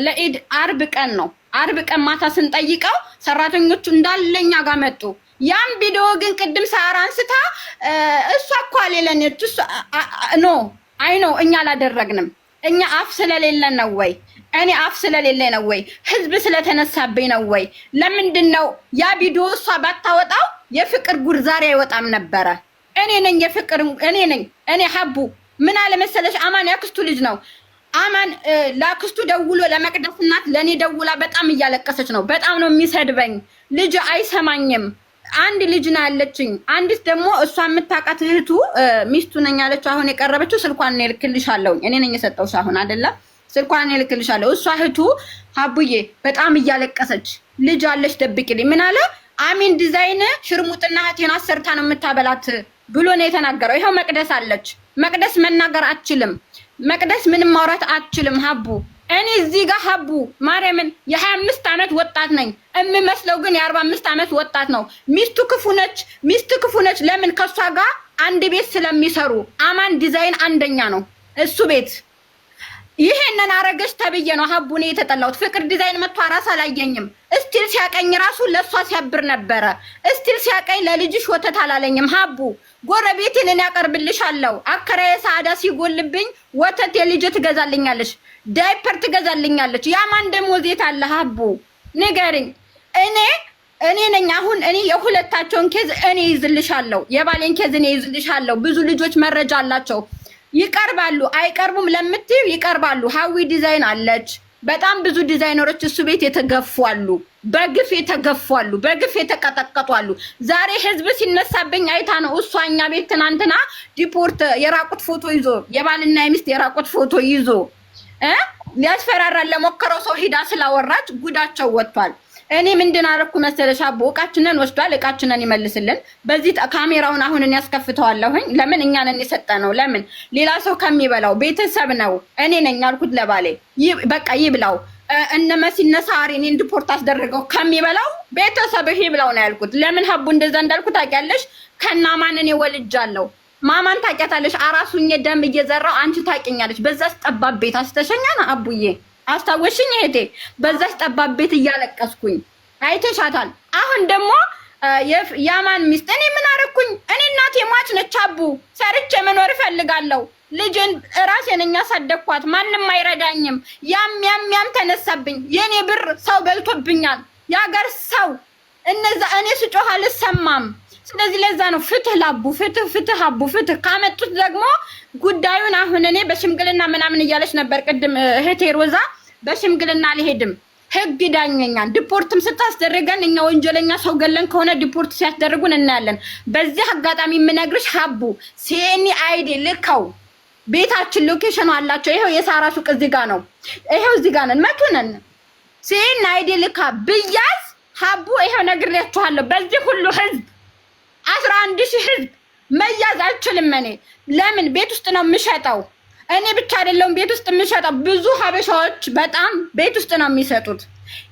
ለኢድ አርብ ቀን ነው አርብ ቀን ማታ ስንጠይቀው ሰራተኞቹ እንዳለኛ ጋር መጡ ያን ቪዲዮ ግን ቅድም ሳራ አንስታ እሷ እኮ አለለነች እሷ ኖ አይ ኖ እኛ አላደረግንም እኛ አፍ ስለሌለን ነው ወይ እኔ አፍ ስለሌለ ነው ወይ ህዝብ ስለተነሳበኝ ነው ወይ ለምንድነው ያ ቪዲዮ እሷ ባታወጣው የፍቅር ጉድ ዛሬ አይወጣም ነበረ እኔ ነኝ የፍቅር እኔ ሀቡ ምን አለ መሰለሽ አማን ያክስቱ ልጅ ነው አማን ላክስቱ ደውሎ ለመቅደስ እናት ለኔ ደውላ በጣም እያለቀሰች ነው በጣም ነው የሚሰድበኝ ልጅ አይሰማኝም አንድ ልጅ ነው ያለችኝ አንዲት ደግሞ እሷ የምታውቃት እህቱ ሚስቱ ነኝ ያለችው አሁን የቀረበችው ስልኳን ነው ልክልሻለሁ እኔ ነኝ የሰጠውሽ አሁን አይደለ ስልኳን ነው ልክልሻለሁ እሷ እህቱ ሀቡዬ በጣም እያለቀሰች ልጅ አለሽ ደብቂልኝ ምን አለ አሚን ዲዛይን ሽርሙጥና እህቴን አሰርታ ነው የምታበላት ብሎ ነው የተናገረው ይሄው መቅደስ አለች መቅደስ መናገር አትችልም መቅደስ ምንም ማውራት አትችልም ሀቡ እኔ እዚህ ጋር ሀቡ ማርያምን የ25 አመት ወጣት ነኝ እምመስለው ግን የ45 አመት ወጣት ነው ሚስቱ ክፉ ነች ለምን ከሷ ጋር አንድ ቤት ስለሚሰሩ አማን ዲዛይን አንደኛ ነው እሱ ቤት ይሄንን አረገሽ ተብዬ ነው ሀቡ ነው የተጠላሁት ፍቅር ዲዛይን መጥቶ አራስ አላየኝም እስቲል ሲያቀኝ ራሱ ለሷ ሲያብር ነበረ እስቲል ሲያቀኝ ለልጅሽ ወተት አላለኝም ሀቡ ጎረቤቴን እኔ ያቀርብልሻለሁ አከራዬ ሳዳ ሲጎልብኝ ወተት የልጅ ትገዛልኛለሽ ዳይፐር ትገዛልኛለች ያማን ደሞዝ የት አለ ሀቡ ንገሪኝ እኔ ነኝ አሁን እኔ የሁለታቸውን ኬዝ እኔ ይዝልሻለሁ የባሌን ኬዝ እኔ ይዝልሻለሁ ብዙ ልጆች መረጃ አላቸው ይቀርባሉ አይቀርቡም ለምትዩ ይቀርባሉ ሀዊ ዲዛይን አለች በጣም ብዙ ዲዛይነሮች እሱ ቤት የተገፋሉ በግፍ የተገፋሉ በግፍ የተቀጠቀጧሉ ዛሬ ህዝብ ሲነሳብኝ አይታ ነው እሷኛ ቤት ትናንትና ዲፖርት የራቁት ፎቶ ይዞ የባልና የሚስት የራቁት ፎቶ ይዞ ሊያስፈራራ ለሞከረው ሰው ሂዳ ስላወራች ጉዳቸው ወጥቷል እኔ ምንድን አደረኩ መሰለሽ አቦ እቃችንን ወስዷል እቃችንን ይመልስልን በዚህ ካሜራውን አሁን እኔ ያስከፍተዋለሁኝ ለምን እኛ ነን የሰጠነው ለምን ሌላ ሰው ከሚበላው ቤተሰብ ነው እኔ ነኝ ያልኩት ለባሌ በቃ ይብላው እነመሲ ነሳሪ እኔ ዲፖርት አስደረገው ከሚበላው ቤተሰብ ይብላው ነው ያልኩት ለምን ሀቡ እንደዛ እንዳልኩት ታውቂያለሽ ከናማን እኔ ወልጃለሁ ማማን ታውቂያታለሽ አራሱኝ ደም እየዘራው አንቺ ታውቂኛለሽ በዛስ ጠባብ ቤት አስተሸኛና አቡዬ አስታወሽኝ እህቴ በዛስ ጠባብ ቤት እያለቀስኩኝ አይተሻታል አሁን ደግሞ ያማን ሚስት እኔ ምን አረኩኝ እኔ እናቴ ሟች ነች አቡ ሰርቼ መኖር እፈልጋለሁ ልጅን ራሴ ነኝ ያሳደኳት ማንንም አይረዳኝም ያም ተነሳብኝ የኔ ብር ሰው በልቶብኛል ያገር ሰው እነዛ እኔ ስጮህ አልሰማም ስለዚህ ለዛ ነው ፍትህ ላቡ ፍትህ አቡ ፍትህ ካመጡት ደግሞ ጉዳዩን አሁን እኔ በሽምግልና ምናምን እያለች ነበር ቅድም እህቴ ሮዛ በሽምግልና አልሄድም ህግ ዳኘኛን ዲፖርትም ስታስደርገን እኛ ወንጀለኛ ሰው ገለን ከሆነ ዲፖርት ሲያስደርጉን እናያለን በዚህ አጋጣሚ የምነግርሽ ሀቡ ሲኒ አይዲ ልከው ቤታችን ሎኬሽኑ አላቸው ይሄው የሳራ ሱቅ እዚህ ጋር ነው ይሄው እዚህ ጋር ነን መቱነን ሲኒ አይዲ ልካ ብያዝ ሀቡ ይሄው ነግሬያችኋለሁ በዚህ ሁሉ ህዝብ 11000 ህዝብ መያዝ አልችልም እኔ ለምን ቤት ውስጥ ነው የምሸጠው እኔ ብቻ አይደለም ቤት ውስጥ የምሸጠው ብዙ ሀበሻዎች በጣም ቤት ውስጥ ነው የሚሰጡት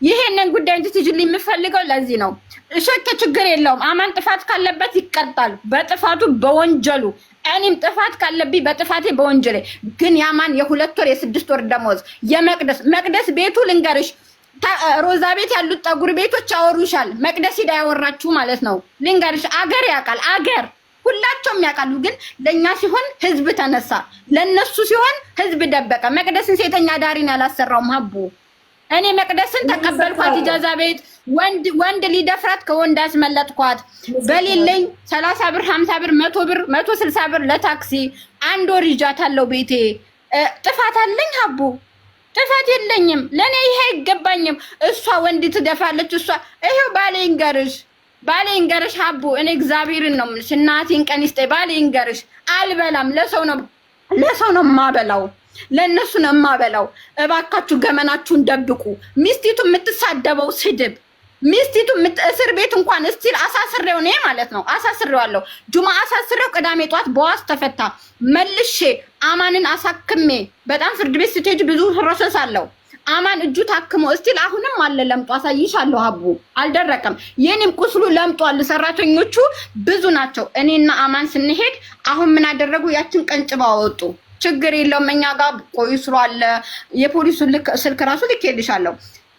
ይሄንን ጉዳይ እንድትይዝልኝ የምፈልገው ለዚህ ነው ሸከ ችግር የለውም አማን ጥፋት ካለበት ይቀጣል በጥፋቱ በወንጀሉ እኔም ጥፋት ካለብኝ በጥፋቴ በወንጀሌ ግን ያማን የ2 ወር የ6 ወር ደሞዝ መቅደስ ቤቱ ልንገርሽ ሮዛ ቤት ያሉት ጠጉር ቤቶች ያወሩሻል። መቅደስ ሂዳ ያወራችሁ ማለት ነው። ልንገርሽ አገር ያውቃል አገር ሁላቸውም ያውቃሉ። ግን ለኛ ሲሆን ህዝብ ተነሳ፣ ለነሱ ሲሆን ህዝብ ደበቀ። መቅደስን ሴተኛ ዳሪን ያላሰራውም ሀቡ እኔ መቅደስን ተቀበልኳት ኢጃዛ ቤት ወንድ ሊደፍራት ከወንድ አስመለጥኳት። በሌለኝ 30 ብር 50 ብር 100 ብር 160 ብር ለታክሲ 1 ወር ይዣታለሁ ቤቴ። ጥፋት አለኝ ሀቡ? ጥፋት የለኝም። ለኔ ይሄ አይገባኝም። እሷ ወንድ ትደፋለች። እሷ ይሄው ባሌ ይንገርሽ ሀቡ እኔ እግዚአብሔርን ነው የምልሽ። እናቴን ቀን ይስጠኝ። ባሌ ይንገርሽ አልበላም። ለሰው ነው የማበላው፣ ለነሱ ነው የማበላው። እባካችሁ ገመናችሁን ደብቁ። ሚስቲቱ የምትሳደበው ስድብ ሚስቲቱ እስር ቤት እንኳን እስቲል አሳስሬው ነው ማለት ነው። አሳስሬዋለሁ። ጁማ አሳስሬው ቅዳሜ ጧት በዋስ ተፈታ። መልሼ አማንን አሳክሜ በጣም ፍርድ ቤት ስትሄጂ ብዙ ፕሮሰስ አለው። አማን እጁ ታክሞ እስቲል አሁንም አለ ለምጧ። አሳይሻለሁ ሀቡ አልደረቀም። የኔም ቁስሉ ለምጧል። ሰራተኞቹ ብዙ ናቸው። እኔና አማን ስንሄድ አሁን ምን አደረጉ? ያችን ቀንጭባ አወጡ። ችግር የለውም እኛ ጋር ቆይ ስሏል። የፖሊሱን ስልክ ራሱ ልኬልሻለሁ።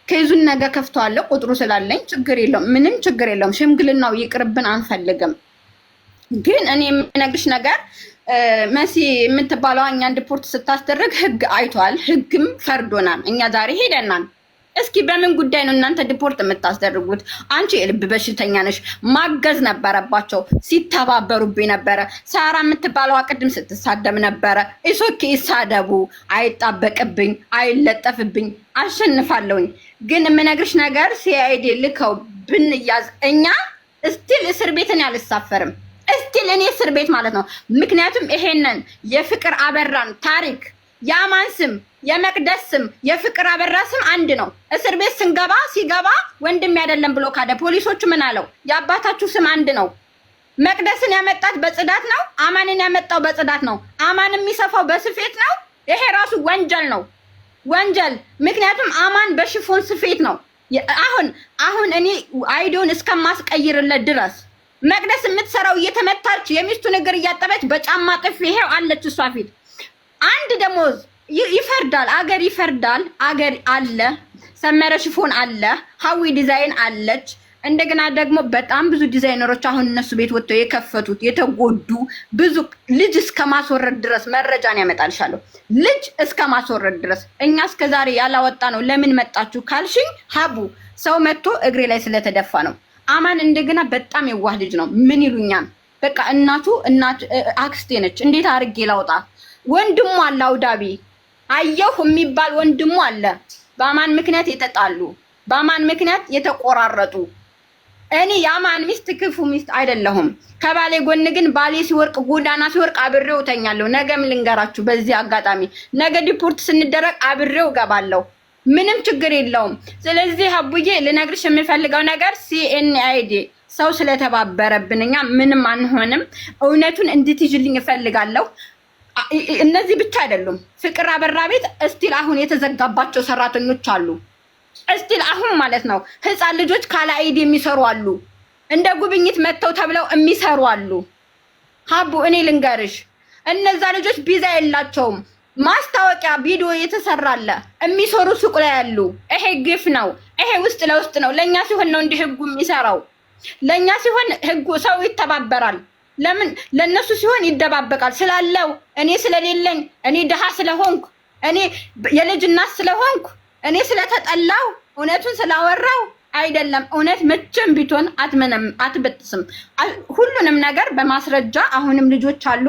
ከይዙን ነገ ከፍተዋለሁ ቁጥሩ ስላለኝ ችግር የለውም። ምንም ችግር የለውም። ሽምግልናው ይቅርብን አንፈልግም። ግን እኔ የምነግርሽ ነገር መሲ የምትባለው እኛን ዲፖርት ስታስደርግ ህግ አይቷል። ህግም ፈርዶናል። እኛ ዛሬ ሄደናል። እስኪ በምን ጉዳይ ነው እናንተ ዲፖርት የምታስደርጉት? አንቺ የልብ በሽተኛ ነሽ። ማገዝ ነበረባቸው። ሲተባበሩብኝ ነበረ። ሳራ የምትባለው ቅድም ስትሳደብ ነበረ። ኢሶኬ ይሳደቡ፣ አይጣበቅብኝ፣ አይለጠፍብኝ፣ አሸንፋለሁኝ። ግን የምነግርሽ ነገር ሲአይዲ ልከው ብንያዝ እኛ እስቲል እስር ቤትን አልሳፈርም። እስቲል እኔ እስር ቤት ማለት ነው። ምክንያቱም ይሄንን የፍቅር አበራን ታሪክ የአማን ስም የመቅደስ ስም የፍቅር አበራ ስም አንድ ነው። እስር ቤት ሲገባ ወንድም አይደለም ብሎ ካደ። ፖሊሶቹ ምን አለው? የአባታችሁ ስም አንድ ነው። መቅደስን ያመጣት በጽዳት ነው። አማንን ያመጣው በጽዳት ነው። አማን የሚሰፋው በስፌት ነው። ይሄ ራሱ ወንጀል ነው፣ ወንጀል። ምክንያቱም አማን በሽፎን ስፌት ነው። አሁን እኔ አይዶን እስከማስቀይርለት ድረስ መቅደስ የምትሰራው እየተመታች የሚስቱን እግር እያጠበች በጫማ ጥፍ ይሄው አለች እሷ ፊት። አንድ ደሞዝ ይፈርዳል፣ አገር ይፈርዳል። አገር አለ፣ ሰመረ ሽፎን አለ፣ ሀዊ ዲዛይን አለች። እንደገና ደግሞ በጣም ብዙ ዲዛይነሮች አሁን እነሱ ቤት ወጥተው የከፈቱት የተጎዱ ብዙ ልጅ እስከማስወረድ ድረስ መረጃን ያመጣልሻለሁ። ልጅ እስከማስወረድ ድረስ እኛ እስከዛሬ ያላወጣ ነው። ለምን መጣችሁ ካልሽኝ ሀቡ ሰው መጥቶ እግሬ ላይ ስለተደፋ ነው። አማን እንደገና በጣም የዋህ ልጅ ነው። ምን ይሉኛል? በቃ እናቱ አክስቴ ነች። እንዴት አድርጌ ላውጣ? ወንድሙ አለ አውዳቢ አየሁ የሚባል ወንድሙ አለ። በአማን ምክንያት የተጣሉ፣ በአማን ምክንያት የተቆራረጡ። እኔ የአማን ሚስት ክፉ ሚስት አይደለሁም። ከባሌ ጎን ግን ባሌ ሲወርቅ ጎዳና ሲወርቅ አብሬው ተኛለሁ። ነገም ልንገራችሁ በዚህ አጋጣሚ ነገ ዲፖርት ስንደረግ አብሬው ገባለሁ። ምንም ችግር የለውም። ስለዚህ ሀቡዬ ልነግርሽ የምፈልገው ነገር ሲኤንአይዲ ሰው ስለተባበረብን እኛ ምንም አንሆንም። እውነቱን እንድትይዥልኝ እፈልጋለሁ። እነዚህ ብቻ አይደሉም። ፍቅር አበራ ቤት እስቲል አሁን የተዘጋባቸው ሰራተኞች አሉ። እስቲል አሁን ማለት ነው ህፃን ልጆች ካለ አይዲ የሚሰሩ አሉ። እንደ ጉብኝት መጥተው ተብለው የሚሰሩ አሉ። ሀቡ እኔ ልንገርሽ እነዛ ልጆች ቪዛ የላቸውም። ማስታወቂያ ቪዲዮ የተሰራለ የሚሰሩ ሱቅ ላይ ያሉ። ይሄ ግፍ ነው። ይሄ ውስጥ ለውስጥ ነው። ለኛ ሲሆን ነው እንዲህ ህጉ የሚሰራው። ለኛ ሲሆን ህጉ ሰው ይተባበራል። ለምን ለነሱ ሲሆን ይደባበቃል? ስላለው እኔ ስለሌለኝ እኔ ድሃ ስለሆንኩ እኔ የልጅ እናት ስለሆንኩ እኔ ስለተጠላው እውነቱን ስላወራው አይደለም። እውነት መቼም ቢሆን አትበጥስም። ሁሉንም ነገር በማስረጃ አሁንም ልጆች አሉ።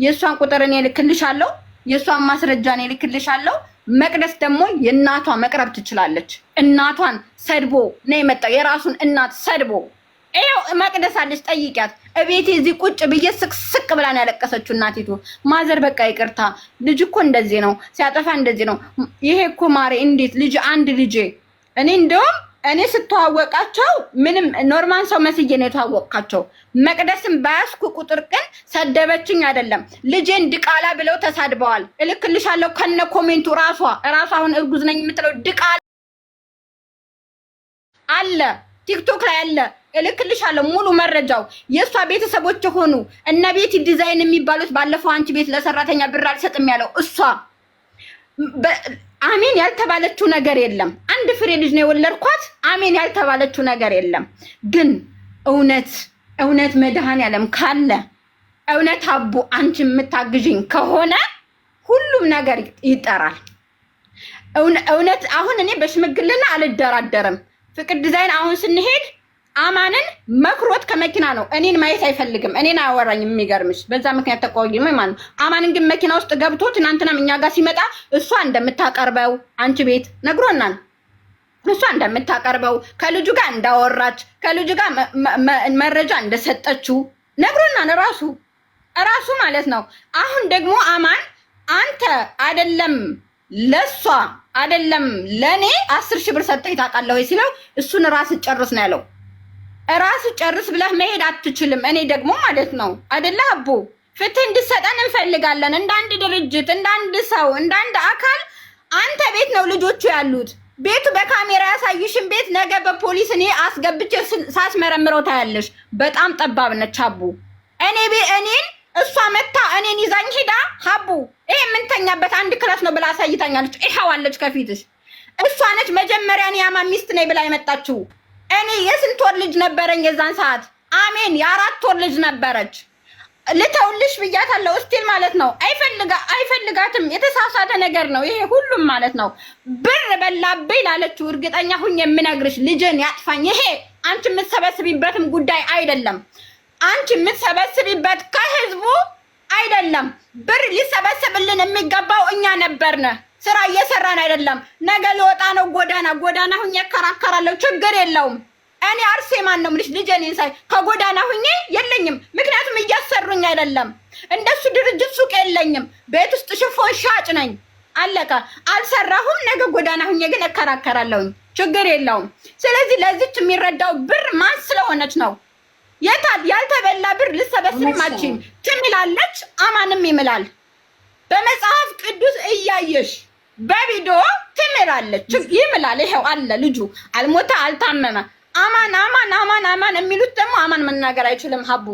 የእሷን ቁጥር እኔ ልክልሻለሁ። የእሷን ማስረጃ እኔ ልክልሻለሁ። መቅደስ ደግሞ የእናቷ መቅረብ ትችላለች። እናቷን ሰድቦ ነው የመጣው። የራሱን እናት ሰድቦ ይኸው መቅደስ አለች፣ ጠይቂያት። እቤቴ እዚህ ቁጭ ብዬ ስቅስቅ ብላን ያለቀሰችው እናቲቱ። ማዘር በቃ ይቅርታ፣ ልጅ እኮ እንደዚህ ነው ሲያጠፋ እንደዚህ ነው። ይሄ እኮ ማሬ እንዴት ልጅ አንድ ልጄ እኔ እንደውም እኔ ስተዋወቃቸው ምንም ኖርማል ሰው መስዬ ነው የተዋወቅካቸው። መቅደስን ባያስኩ ቁጥር ግን ሰደበችኝ አይደለም ልጄን ድቃላ ብለው ተሳድበዋል። እልክልሻለሁ ከነ ኮሜንቱ። ራሷ አሁን እርጉዝ ነኝ የምትለው ድቃላ አለ ቲክቶክ ላይ አለ። እልክልሻለሁ ሙሉ መረጃው። የእሷ ቤተሰቦች የሆኑ እነ ቤቲ ዲዛይን የሚባሉት ባለፈው አንቺ ቤት ለሰራተኛ ብር አልሰጥም ያለው እሷ አሜን ያልተባለችው ነገር የለም። አንድ ፍሬ ልጅ ነው የወለድኳት። አሜን ያልተባለችው ነገር የለም። ግን እውነት መድኃኔዓለም ካለ እውነት ሀቡ አንቺ የምታግዥኝ ከሆነ ሁሉም ነገር ይጠራል። እውነት አሁን እኔ በሽምግልና አልደራደርም። ፍቅር ዲዛይን አሁን ስንሄድ አማንን መክሮት ከመኪና ነው እኔን ማየት አይፈልግም። እኔን አያወራኝም። የሚገርምሽ በዛ ምክንያት ተቆይሞ ማለት ነው። አማንን ግን መኪና ውስጥ ገብቶ ትናንትናም እኛ ጋር ሲመጣ እሷ እንደምታቀርበው አንቺ ቤት ነግሮናል። እሷ እንደምታቀርበው ከልጁ ጋር እንዳወራች ከልጁ ጋር መረጃ እንደሰጠችው ነግሮናል። ራሱ ማለት ነው። አሁን ደግሞ አማን አንተ አይደለም ለሷ አይደለም ለኔ 10,000 ብር ሰጠኝ ታውቃለህ ወይ ሲለው እሱን ራስ ጨርስ ነው ያለው። ራስ ጨርስ ብለህ መሄድ አትችልም። እኔ ደግሞ ማለት ነው አይደለ አቦ ፍትህ እንድሰጠን እንፈልጋለን። እንደ አንድ ድርጅት እንደ አንድ ሰው እንደ አንድ አካል አንተ ቤት ነው ልጆቹ ያሉት። ቤቱ በካሜራ ያሳይሽን ቤት ነገ በፖሊስ እኔ አስገብቼ ሳስመረምረው ታያለሽ። በጣም ጠባብ ነች አቦ። እኔን እሷ መታ እኔን ይዛኝ ሄዳ ሀቡ ይሄ የምንተኛበት አንድ ክላስ ነው ብላ አሳይታኛለች። ይኸዋለች ከፊትሽ እሷ ነች መጀመሪያ እኔ ያማን ሚስት ነኝ ብላ የመጣችው። እኔ የስንት ወር ልጅ ነበረኝ የዛን ሰዓት? አሜን የ4 ወር ልጅ ነበረች። ልተውልሽ ብያታለሁ እስቲል ማለት ነው። አይፈልጋትም። የተሳሳተ ነገር ነው ይሄ ሁሉም ማለት ነው። ብር በላብኝ ላለችው እርግጠኛ ሁኝ የምነግርሽ ልጅን ያጥፋኝ። ይሄ አንቺ የምትሰበስቢበትም ጉዳይ አይደለም። አንቺ የምትሰበስቢበት ከህዝቡ አይደለም። ብር ሊሰበስብልን የሚገባው እኛ ነበርነ። ስራ እየሰራን አይደለም። ነገ ልወጣ ነው ጎዳና ሁኜ እከራከራለሁ። ችግር የለውም። እኔ አርሴማን ነው የምልሽ። ልጄን ሳይ ከጎዳና ሁኜ የለኝም። ምክንያቱም እያሰሩኝ አይደለም። እንደሱ ድርጅት ሱቅ የለኝም። ቤት ውስጥ ሽፎን ሻጭ ነኝ። አለቀ። አልሰራሁም። ነገ ጎዳና ሁኜ ግን እከራከራለሁኝ። ችግር የለውም። ስለዚህ ለዚች የሚረዳው ብር ማን ስለሆነች ነው። ያልተበላ ብር ልሰበስብ አችም ትምላለች። አማንም ይምላል። በመጽሐፍ ቅዱስ እያየሽ በቪዲዮ ትምላለች። ይምላል። ይሄው አለ ልጁ አልሞተ አልታመመ። አማን የሚሉት ደግሞ አማን መናገር አይችልም። ሀቡ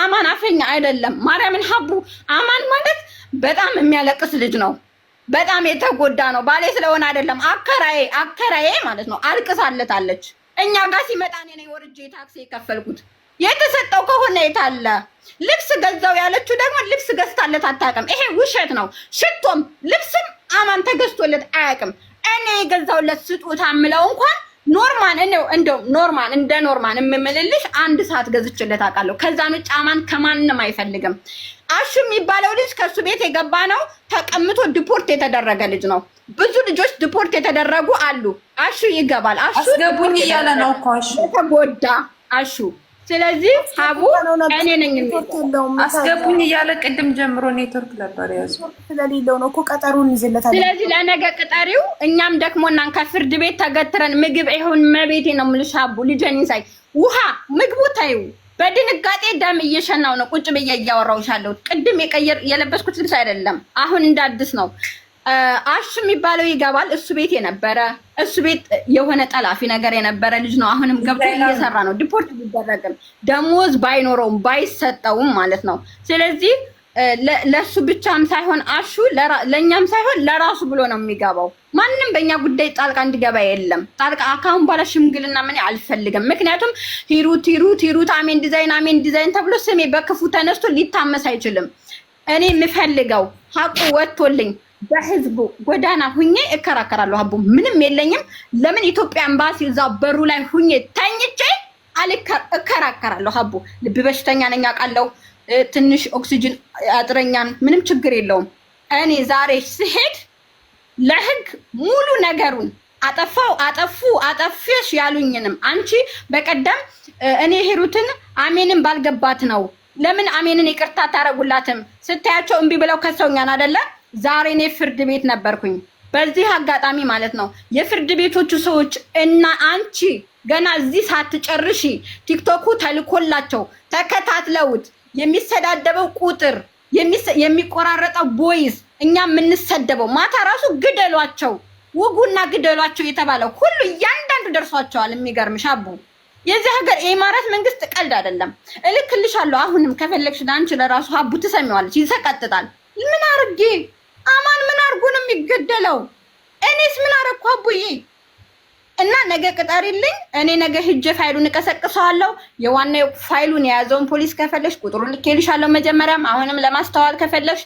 አማን አፈኛ አይደለም። ማርያምን ሀቡ አማን ማለት በጣም የሚያለቅስ ልጅ ነው። በጣም የተጎዳ ነው። ባሌ ስለሆነ አይደለም አከራዬ ማለት ነው። አልቅሳለታለች። እኛ ጋር ሲመጣ እኔ ነኝ ወርጄ ታክሲ የከፈልኩት። የተሰጠው ከሆነ የታለ ልብስ ገዛው ያለችው ደግሞ ልብስ ገዝታለት አታውቅም። ይሄ ውሸት ነው። ሽቶም ልብስም አማን ተገዝቶለት አያውቅም። እኔ የገዛውለት ስጦታ ምለው እንኳን ኖርማን እንደ ኖርማን የምምልልሽ 1 ሰዓት ገዝቼለት አውቃለሁ። ከዛን ውጭ አማን ከማንም አይፈልግም። አሹ የሚባለው ልጅ ከሱ ቤት የገባ ነው። ተቀምጦ ዲፖርት የተደረገ ልጅ ነው። ብዙ ልጆች ዲፖርት የተደረጉ አሉ። አሹ ይገባል። አስገቡኝ እያለ ነው እኮ አሹ ተጎዳ አሹ። ስለዚህ ሀቡ እኔ ነኝ አስገቡኝ እያለ ቅድም ጀምሮ ኔትወርክ ነበር ያዘው ስለሌለው ነው እኮ ቀጠሩን ይዘለታል። ስለዚህ ለነገ ቅጠሪው። እኛም ደክሞናን ከፍርድ ቤት ተገትረን ምግብ ይሁን መቤቴ ነው የምልሽ ሀቡ። ልጄን ሳይ ውሃ ምግቡ ታዩ በድንጋጤ ደም እየሸናው ነው ቁጭ ብዬ እያወራሁሽ ያለሁት። ቅድም የለበስኩት ልብስ አይደለም፣ አሁን እንዳዲስ ነው። አሹ የሚባለው ይገባል። እሱ ቤት የነበረ እሱ ቤት የሆነ ጠላፊ ነገር የነበረ ልጅ ነው። አሁንም ገብቶ እየሰራ ነው። ዲፖርት ቢደረግም ደሞዝ ባይኖረውም ባይሰጠውም ማለት ነው። ስለዚህ ለሱ ብቻም ሳይሆን አሹ ለኛም ሳይሆን ለራሱ ብሎ ነው የሚገባው። ማንም በእኛ ጉዳይ ጣልቃ እንዲገባ የለም። ጣልቃ ካሁን በኋላ ሽምግልና ምን አልፈልግም። ምክንያቱም ሂሩት አሜን ዲዛይን ተብሎ ስሜ በክፉ ተነስቶ ሊታመስ አይችልም። እኔ የምፈልገው ሀቁ ወጥቶልኝ በህዝቡ ጎዳና ሁኜ እከራከራለሁ። ሀቡ ምንም የለኝም። ለምን ኢትዮጵያ ኤምባሲ እዛ በሩ ላይ ሁኜ ተኝቼ እከራከራለሁ። ሀቡ ልብ በሽተኛ ነኝ አውቃለሁ። ትንሽ ኦክሲጅን አጥረኛን ምንም ችግር የለውም። እኔ ዛሬ ስሄድ ለህግ ሙሉ ነገሩን አጠፉሽ ያሉኝንም አንቺ በቀደም እኔ ሂሩትን አሜንን ባልገባት ነው ለምን አሜንን ይቅርታ ታረጉላትም ስታያቸው እምቢ ብለው ከሰውኛን አይደለ? ዛሬ እኔ ፍርድ ቤት ነበርኩኝ። በዚህ አጋጣሚ ማለት ነው የፍርድ ቤቶቹ ሰዎች እና አንቺ ገና እዚህ ሳትጨርሺ ቲክቶኩ ተልኮላቸው ተከታትለውት የሚሰዳደበው ቁጥር የሚቆራረጠው ቦይስ እኛ የምንሰደበው ማታ ራሱ ግደሏቸው ውጉና ግደሏቸው የተባለው ሁሉ እያንዳንዱ ደርሷቸዋል። የሚገርምሽ አቡ የዚህ ሀገር የኢማራት መንግስት ቀልድ አይደለም። እልክልሻለሁ። አሁንም ከፈለግሽ ለአንቺ ለራሱ ሀቡ ትሰሚዋለች። ይሰቀጥጣል። ምን አርጌ አማን ምን አርጎ ነው የሚገደለው? እኔስ ምን አረኩ ሀቡዬ? እና ነገ ቅጠሪልኝ። እኔ ነገ ሂጄ ፋይሉን እቀሰቅሰዋለሁ። የዋናው ፋይሉን የያዘውን ፖሊስ ከፈለግሽ ቁጥሩን ልኬልሻለሁ። መጀመሪያም አሁንም ለማስተዋል ከፈለግሽ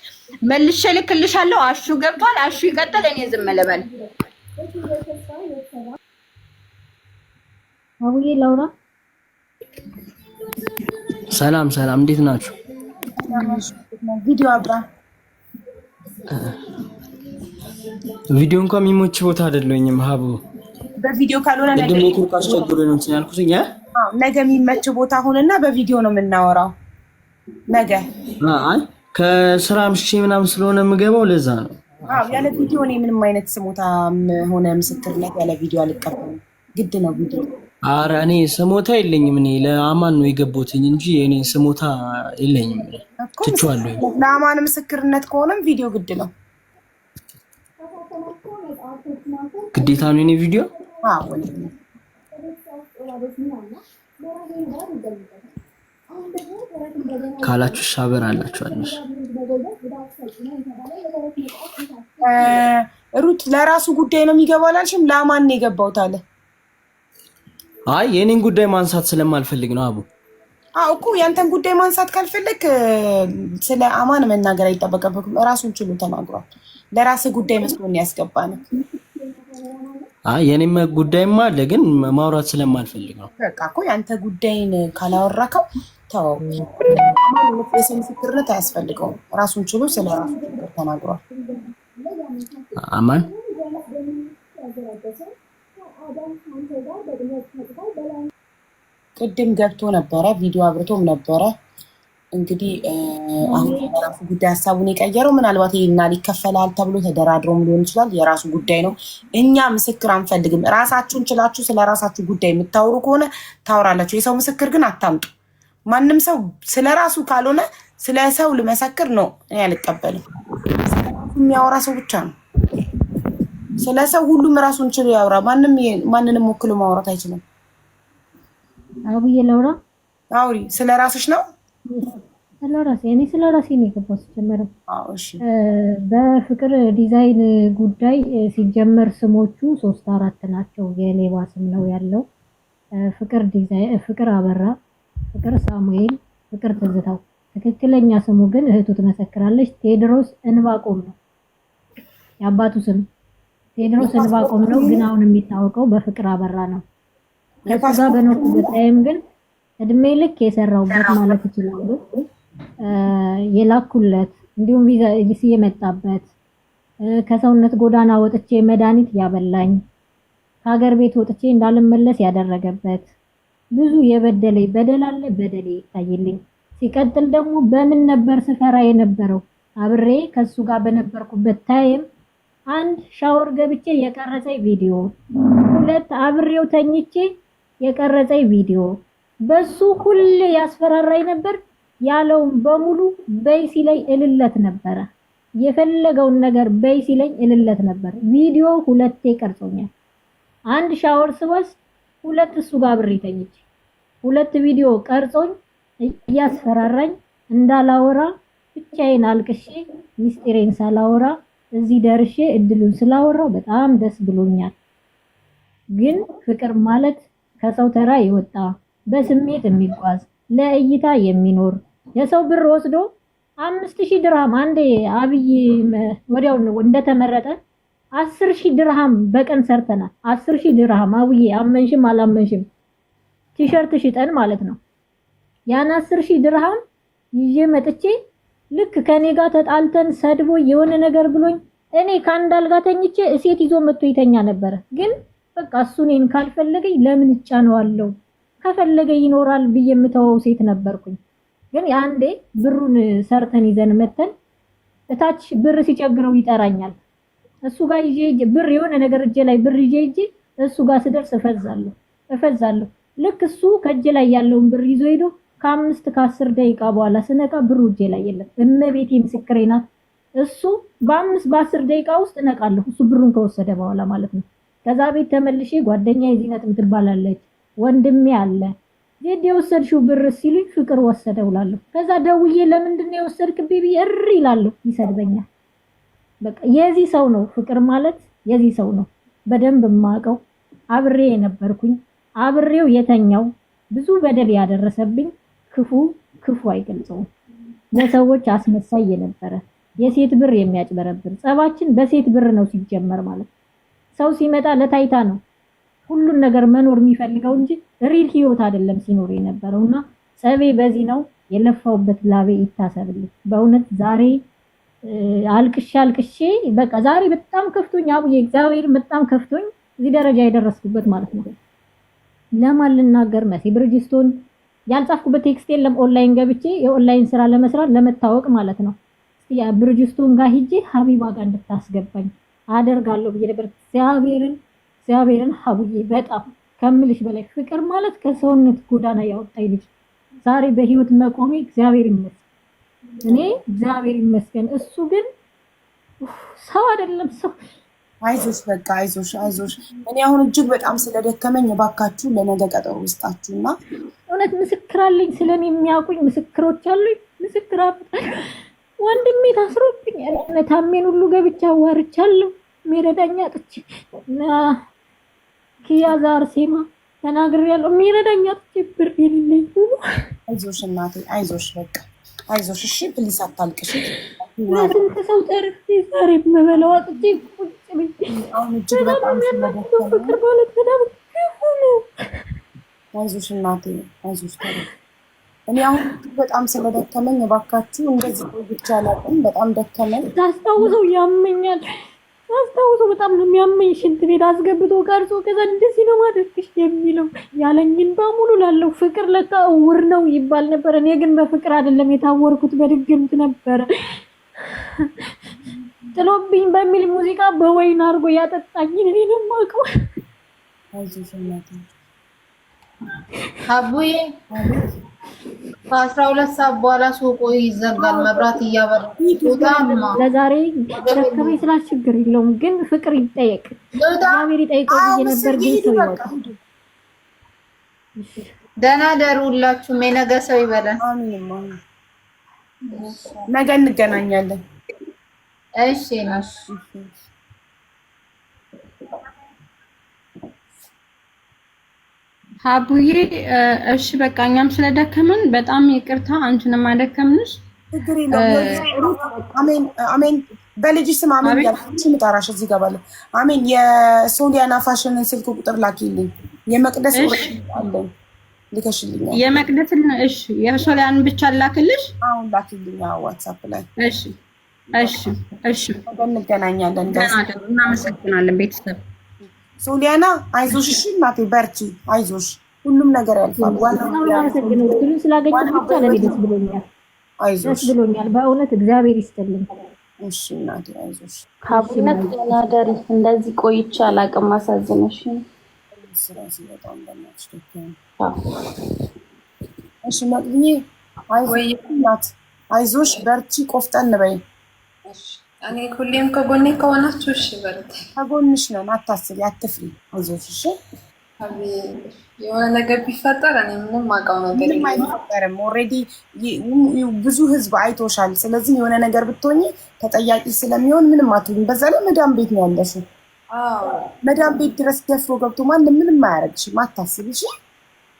መልሼ ልክልሻለሁ። አሹ ገብቷል። አሹ ይቀጥል። እኔ ዝም ልበል። አቡዬ ላውራ። ሰላም ሰላም፣ እንዴት ናችሁ? ቪዲዮ አብራ ቪዲዮ እንኳን የሚሞች ቦታ አይደለኝም ሀቡ። በቪዲዮ ካልሆነ ነገ ኔትወርክ አስቸግሮኝ ነው እንትን ያልኩትኝ። ነገ የሚመች ቦታ ሆነና በቪዲዮ ነው የምናወራው ነገ። አይ ከስራ ምሽቼ ምናምን ስለሆነ የምገባው ለዛ ነው። ያለ ቪዲዮ እኔ ምንም አይነት ስሞታ ሆነ ምስክርነት ያለ ቪዲዮ አልቀበልም። ግድ ነው ቪዲዮ። አረ እኔ ስሞታ የለኝም። እኔ ለአማን ነው የገባሁትኝ እንጂ እኔ ስሞታ የለኝም። ትቼዋለሁ። ለአማን ምስክርነት ከሆነም ቪዲዮ ግድ ነው። ግዴታ ነው የኔ ቪዲዮ። ካላችሁ ሻበር አላችኋለሽ። ሩት ለራሱ ጉዳይ ነው የሚገባው አላልሽም? ለአማን ነው የገባሁት አለ። አይ የኔን ጉዳይ ማንሳት ስለማልፈልግ ነው አቡ። እኮ ያንተን ጉዳይ ማንሳት ካልፈለግ ስለ አማን መናገር አይጠበቅብህም። ራሱን ችሎ ተናግሯል። ለራስ ጉዳይ መስሎን ያስገባነው። የኔም ጉዳይማ አለ ግን ማውራት ስለማልፈልግ ነው። በቃ እኮ ያንተ ጉዳይን ካላወራከው ተው። አማን የሰው ምስክርነት አያስፈልገውም። ራሱን ችሎ ስለ ራሱ ችግር ተናግሯል። አማን ቅድም ገብቶ ነበረ፣ ቪዲዮ አብርቶም ነበረ። እንግዲህ አሁን የራሱ ጉዳይ ሀሳቡን የቀየረው ምናልባት ይሄና ሊከፈላል ተብሎ ተደራድሮም ሊሆን ይችላል። የራሱ ጉዳይ ነው። እኛ ምስክር አንፈልግም። ራሳችሁን ችላችሁ ስለ ራሳችሁ ጉዳይ የምታወሩ ከሆነ ታወራላችሁ። የሰው ምስክር ግን አታምጡ። ማንም ሰው ስለ ራሱ ካልሆነ ስለ ሰው ልመሰክር ነው እኔ አልቀበልም። የሚያወራ ሰው ብቻ ነው። ስለ ሰው ሁሉም ራሱን ችሎ ያወራ። ማንንም ወክሎ ማውራት አይችልም። አቡዬ ላውራ። አውሪ። ስለ ራስሽ ነው? ስለራሴ እኔ ስለራሴ ነው የገባሁት። ሲጀመር እሺ፣ በፍቅር ዲዛይን ጉዳይ ሲጀመር ስሞቹ 3-4 ናቸው። የሌባ ስም ነው ያለው። ፍቅር ዲዛይን፣ ፍቅር አበራ፣ ፍቅር ሳሙኤል፣ ፍቅር ትዝታው። ትክክለኛ ስሙ ግን እህቱ ትመሰክራለች፣ ቴድሮስ እንባቆም ነው የአባቱ ስም። ቴድሮስ እንባቆም ነው፣ ግን አሁን የሚታወቀው በፍቅር አበራ ነው። ለዛ በኖርኩበት ታይም ግን እድሜ ልክ የሰራውበት ማለት ይችላል። የላኩለት እንዲሁም ቪዛ የመጣበት ከሰውነት ጎዳና ወጥቼ መድኃኒት ያበላኝ ከሀገር ቤት ወጥቼ እንዳልመለስ ያደረገበት ብዙ የበደለኝ በደል አለ። በደሌ ይታይልኝ። ሲቀጥል ደግሞ በምን ነበር ስፈራ የነበረው አብሬ ከሱ ጋር በነበርኩበት ታይም 1 ሻወር ገብቼ የቀረጸኝ ቪዲዮ፣ 2 አብሬው ተኝቼ የቀረጸኝ ቪዲዮ። በሱ ሁሌ ያስፈራራኝ ነበር። ያለውን በሙሉ በይ ሲለኝ እልለት ነበረ። የፈለገውን ነገር በይ ሲለኝ እልለት ነበር። ቪዲዮ 2 ቀርጾኛል። 1 ሻወር ስወስድ፣ 2 እሱ ጋር አብሬ ተኝቼ 2 ቪዲዮ ቀርጾኝ እያስፈራራኝ እንዳላወራ ብቻዬን አልቅሼ ሚስጥሬን ሳላወራ እዚህ ደርሼ እድሉን ስላወራው በጣም ደስ ብሎኛል። ግን ፍቅር ማለት ከሰው ተራ የወጣ በስሜት የሚጓዝ ለእይታ የሚኖር የሰው ብር ወስዶ 5000 ድርሃም አንዴ አብይ ወዲያው እንደተመረጠ 10000 ድርሃም በቀን ሰርተናል። 10000 ድርሃም አብይ አመንሽም አላመንሽም ቲሸርት ሽጠን ማለት ነው። ያን 10000 ድርሃም ይዤ መጥቼ ልክ ከኔ ጋር ተጣልተን ሰድቦ የሆነ ነገር ብሎኝ እኔ ከአንድ አልጋ ተኝቼ እሴት ይዞ መጥቶ ይተኛ ነበር። ግን በቃ እሱ እኔን ካልፈለገኝ ለምን እጫነዋለሁ? ከፈለገ ይኖራል ብዬ የምተወው ሴት ነበርኩኝ። ግን ያንዴ ብሩን ሰርተን ይዘን መተን እታች ብር ሲቸግረው ይጠራኛል። እሱ ጋር ይዤ ብር የሆነ ነገር እጄ ላይ ብር ይዤ እሱ ጋር ስደርስ እፈዛለሁ። ልክ እሱ ከእጄ ላይ ያለውን ብር ይዞ ሄዶ ከ5-10 ደቂቃ በኋላ ስነቃ ብሩ እጄ ላይ የለም። እመቤቴ ምስክሬ ናት። እሱ በ5-10 ደቂቃ ውስጥ እነቃለሁ። እሱ ብሩን ከወሰደ በኋላ ማለት ነው። ከዛ ቤት ተመልሼ ጓደኛዬ ዚነት የምትባላለች ወንድሜ አለ ዜድ የወሰድሽው ብር ሲሉኝ ፍቅር ወሰደው እላለሁ። ከዛ ደውዬ ለምንድን ነው የወሰድክብኝ ብዬ እሪ እላለሁ፣ ይሰድበኛል። በቃ የዚህ ሰው ነው ፍቅር ማለት የዚህ ሰው ነው። በደንብ የማውቀው አብሬ የነበርኩኝ አብሬው የተኛው ብዙ በደል ያደረሰብኝ ክፉ አይገልጸውም። ለሰዎች አስመሳይ የነበረ የሴት ብር የሚያጭበረብር ጸባችን በሴት ብር ነው ሲጀመር ማለት ሰው ሲመጣ ለታይታ ነው ሁሉን ነገር መኖር የሚፈልገው እንጂ ሪል ህይወት አይደለም ሲኖር የነበረውና ጸቤ በዚህ ነው። የለፋውበት ላቤ ይታሰብልኝ። በእውነት ዛሬ አልቅሼ በቃ ዛሬ በጣም ከፍቶኝ አቡዬ እግዚአብሔር በጣም ከፍቶኝ እዚህ ደረጃ የደረስኩበት ማለት ነው። ለማን ልናገር መሲ ብርጅስቶን ያልጻፍኩበት ቴክስት የለም። ኦንላይን ገብቼ የኦንላይን ስራ ለመስራት ለመታወቅ ማለት ነው። ያ ብርጅስቶን ጋር ሂጄ ሀቢባ ጋር እንድታስገባኝ አደርጋለሁ ብዬ ነበር። እግዚአብሔርን ሀቡዬ በጣም ከምልሽ በላይ ፍቅር ማለት ከሰውነት ጎዳና ያወጣኝ ልጅ ዛሬ በህይወት መቆሜ እግዚአብሔር ይመስገን። እኔ እግዚአብሔር ይመስገን። እሱ ግን ሰው አይደለም ሰው። አይዞሽ በቃ አይዞሽ። እኔ አሁን እጅግ በጣም ስለደከመኝ እባካችሁ ለነገ ቀጠሮ ውስጣችሁና እውነት ምስክር አለኝ። ስለኔ የሚያውቁኝ ምስክሮች አሉኝ። ምስክር ወንድሜ ታስሮብኝ ታሜን ሁሉ ገብቻ አዋርቻለሁ። ሚረዳኛ ጥቼ ኪያዛር ሴማ ተናግሬያለሁ። ሚረዳኛ ጥቼ ብር የሌለኝ። አይዞሽ እናቴ አይዞሽ በቃ አይዞሽ። እሺ ፕሊስ አታልቅሽ። ለስንት ሰው ተርፌ ዛሬ የምበላው አጥቼ ቁጭ ብዬ አሁን እጅግ በጣም ስለደከመኝ ፍቅር ማለት በጣም ክፉ ነው። አይዞሽ እናቴ አይዞሽ። እኔ አሁን በጣም ስለደከመኝ እባካችሁ እንደዚህ ቆይቼ አላውቅም። በጣም ደከመኝ። ታስታውሰው ያመኛል። ታስታውሰው በጣም ነው የሚያመኝ። ሽንት ቤት አስገብቶ ቀርጾ ከዛ እንደዚህ ነው ማድረግሽ የሚለው ያለኝን በሙሉ ላለው ፍቅር ለካ እውር ነው ይባል ነበር። እኔ ግን በፍቅር አይደለም የታወርኩት በድግምት ነበረ። ጥሎብኝ በሚል ሙዚቃ በወይን አድርጎ ያጠጣኝን እኔ ነው የማውቀው። አይዞሽ እናቴ። አቡዬ ከ12 ሰዓት በኋላ ሱቁ ይዘጋል። መብራት እያበራ ለዛሬ ረከበኝ ስላል ችግር የለውም ግን ፍቅር ይጠየቅ እግዚአብሔር ይጠይቀው ብዬ ነበር። ግን ሰው ይወጣ። ደህና ደሩ ሁላችሁም። የነገ ሰው ይበለን። አሜን። ነገ እንገናኛለን። እሺ ነሽ ሀቡዬ። እሺ በቃ እኛም ስለደከመን በጣም ይቅርታ፣ አንቺንም አደከምንሽ። ችግር የለውም። አሜን። በልጅ ስም አሜን ያልኩሽ ምጣራሽ እዚህ ጋር ባለ አሜን። የሶሊያና ፋሽንን ስልክ ቁጥር ላኪልኝ። የመቅደስ አለኝ ልከሽልኝ። የመቅደስን እሺ፣ የሶሊያን ብቻ ላክልሽ። አሁን ላኪልኝ ዋትስአፕ ላይ። እሺ። እንገናኛለን። እናመሰግናለን ቤተሰብ። ሶሊያና አይዞሽ። እሺ እናቴ በርቺ፣ አይዞሽ። ሁሉም ነገር ያልፋል። ዋናው ስላገኘሁ ብቻ ለኔ ደስ ብሎኛል። አይዞሽ ብሎኛል በእውነት እግዚአብሔር ይስጥልኝ። እሺ እናቴ አይዞሽ። ካብነት ተናዳሪ እንደዚህ ቆይቼ አላውቅም። አሳዝነሽ እሺ መቅድዬ አይዞሽ በርቺ፣ ቆፍጠን በይ። እኔ ሁሌም ከጎኔ ከሆናችሁ እሺ በርታ። ከጎንሽ ነን፣ አታስቢ፣ አትፍሪ፣ አይዞሽ። እሺ የሆነ ነገር ቢፈጠር እኔ ምንም አውቀው ነገር ምንም አይፈጠርም። ኦልሬዲ ብዙ ህዝብ አይቶሻል። ስለዚህ የሆነ ነገር ብትሆኚ ተጠያቂ ስለሚሆን ምንም አትሆኚም። በዛ ላይ መዳም ቤት ነው ያለሽው። መዳም ቤት ድረስ ደፍሮ ገብቶ ማንም ምንም አያደርግሽም፣ አታስቢ።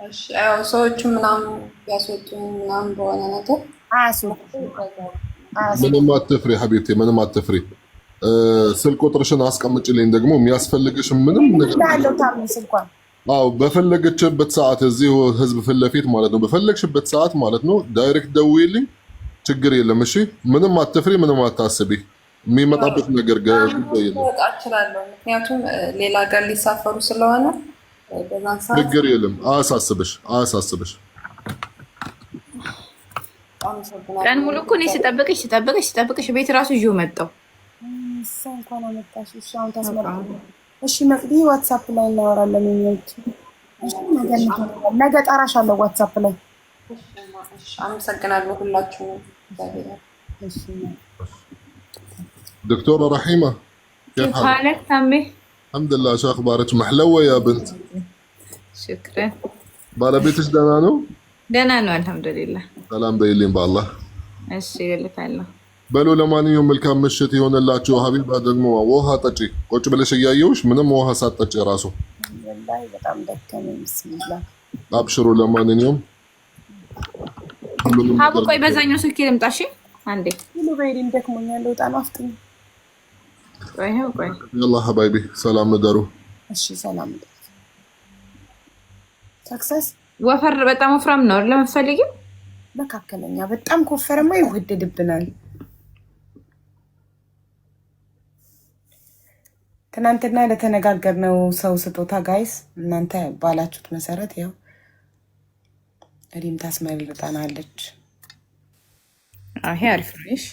እሺ አዎ ሰዎቹ ምናምን ያስወጡኝ ምናምን በሆነ ነገር አያስወጡም። ምንም አትፍሪ ሀቢብቴ፣ ምንም አትፍሪ። ስልክ ቁጥርሽን አስቀምጪልኝ። ደግሞ የሚያስፈልግሽ ምንም ነገር ያለው ታም ስልኳን በፈለገችበት ሰዓት እዚሁ ህዝብ ፊት ለፊት ማለት ነው። በፈለግሽበት ሰዓት ማለት ነው ዳይሬክት ደውዪልኝ፣ ችግር የለም። እሺ ምንም አትፍሪ፣ ምንም አታስቢ። የሚመጣበት ነገር እችላለሁ፣ ምክንያቱም ሌላ ሀገር ሊሳፈሩ ስለሆነ በዛን ሰዓት ችግር የለም። አያሳስብሽ። ቀን ሙሉ እኮ እኔ ስጠብቅሽ ቤት ራሱ ይዤው መጣሁ። እንኳን አመጣሽ። እሺ አሁን ታስመጣ። እሺ መቅዲ ዋትስአፕ ላይ እናወራለን። የሚሉት ነገ ጠራሻለሁ ዋትስአፕ ላይ። አመሰግናለሁ ሁላችሁም። دكتورة رحيمة كيف حالك تمي؟ الحمد لله. شو اخبارك؟ محلوة يا بنت. ሽክረን። ባለቤትሽ ደህና ነው? ደህና ነው አልሐምዱሊላህ። ሰላም በይልኝ በአላህ። እሺ እልካለሁ። በሉ ለማንኛውም መልካም ምሽት ይሆንላችሁ። ሀቢባ ደግሞ ውሃ ጠጪ። ቁጭ ብለሽ እያየሁሽ ምንም ውሃ ሳትጠጪ ራሱ ወላሂ በጣም ደከመኝ። ቢስሚላህ አብሽሩ። ለማንኛውም ሀቡ ቆይ በዛኛው ስልክ ልምጣ። እሺ አንዴ ሁሉ በይሪን ደክሞኛል። ልውጣ ነው አፍጥኝ። ቆይ ቆይ ያላ ሀባይቢ ሰላም እደሩ። እሺ ሰላም እደሩ። ሰክሰስ ወፈር በጣም ወፍራም ነው ለምትፈልጊው? መካከለኛ። በጣም ኮፈረማ ይወደድብናል። ትናንትና ለተነጋገርነው ሰው ስጦታ ጋይስ እናንተ ባላችሁት መሰረት ያው ሪም ታስመርጣናለች። ይሄ አሪፍ ነው። እሺ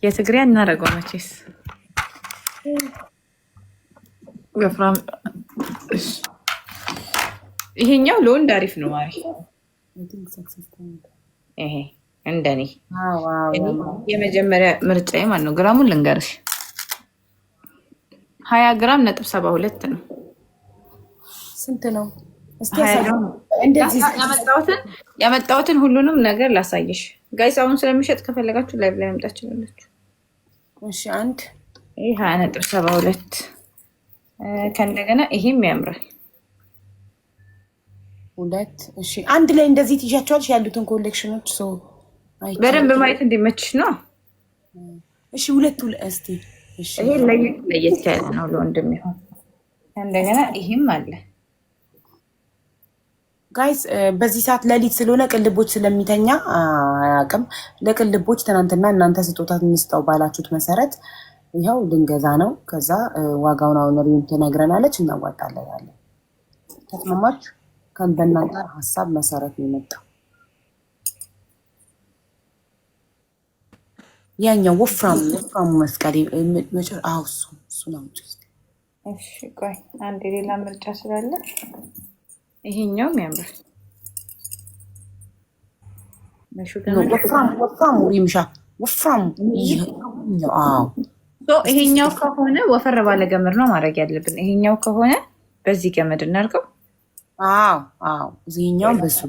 የትግሪያ እናደርገው መቼስ ወፍራም። ይሄኛው ለወንድ አሪፍ ነው። ማሪ ይሄ እንደኔ የመጀመሪያ ምርጫዬ ማለት ነው። ግራሙን ልንገርሽ 20 ግራም ነጥብ 72 ነው። ስንት ነው? እስቲ እንደዚህ ያመጣሁትን ሁሉንም ነገር ላሳይሽ ጋይስ። አሁን ስለሚሸጥ ከፈለጋችሁ ላይቭ ላይ መምጣት ትችላላችሁ። እሺ አንድ ይሄ 20.72 ከእንደገና ይሄም ያምራል። ሁለት እሺ አንድ ላይ እንደዚህ ትይዣቸዋለሽ ያሉትን ኮሌክሽኖች ሶ በደንብ ማየት እንዲመችሽ ነው። እሺ ሁለት እስቲ እሺ ይሄ ለየት ያለ ነው ለወንድም ይሆን። እንደገና ይሄም አለ ጋይስ። በዚህ ሰዓት ሌሊት ስለሆነ ቅልቦች ስለሚተኛ አያውቅም። ለቅልቦች ትናንትና እናንተ ስጦታ እንስጠው ባላችሁት መሰረት ይኸው ልንገዛ ነው። ከዛ ዋጋውን አሁን ሪም ትነግረናለች፣ እናዋጣለን። ተስማማችሁ? በእናንተ ሀሳብ መሰረት ነው የመጣው። ያኛው ወፍራሙ መስቀል እሱ ነው። እሺ ቆይ አንድ ሌላ ምርጫ ስላለ ይሄኛውም ያምራል። ወፍራሙ ሪምሻ ወፍራሙ ይሄኛው ከሆነ ወፈር ባለ ገመድ ነው ማድረግ ያለብን። ይሄኛው ከሆነ በዚህ ገመድ እናድርገው። እዚህኛው በሱ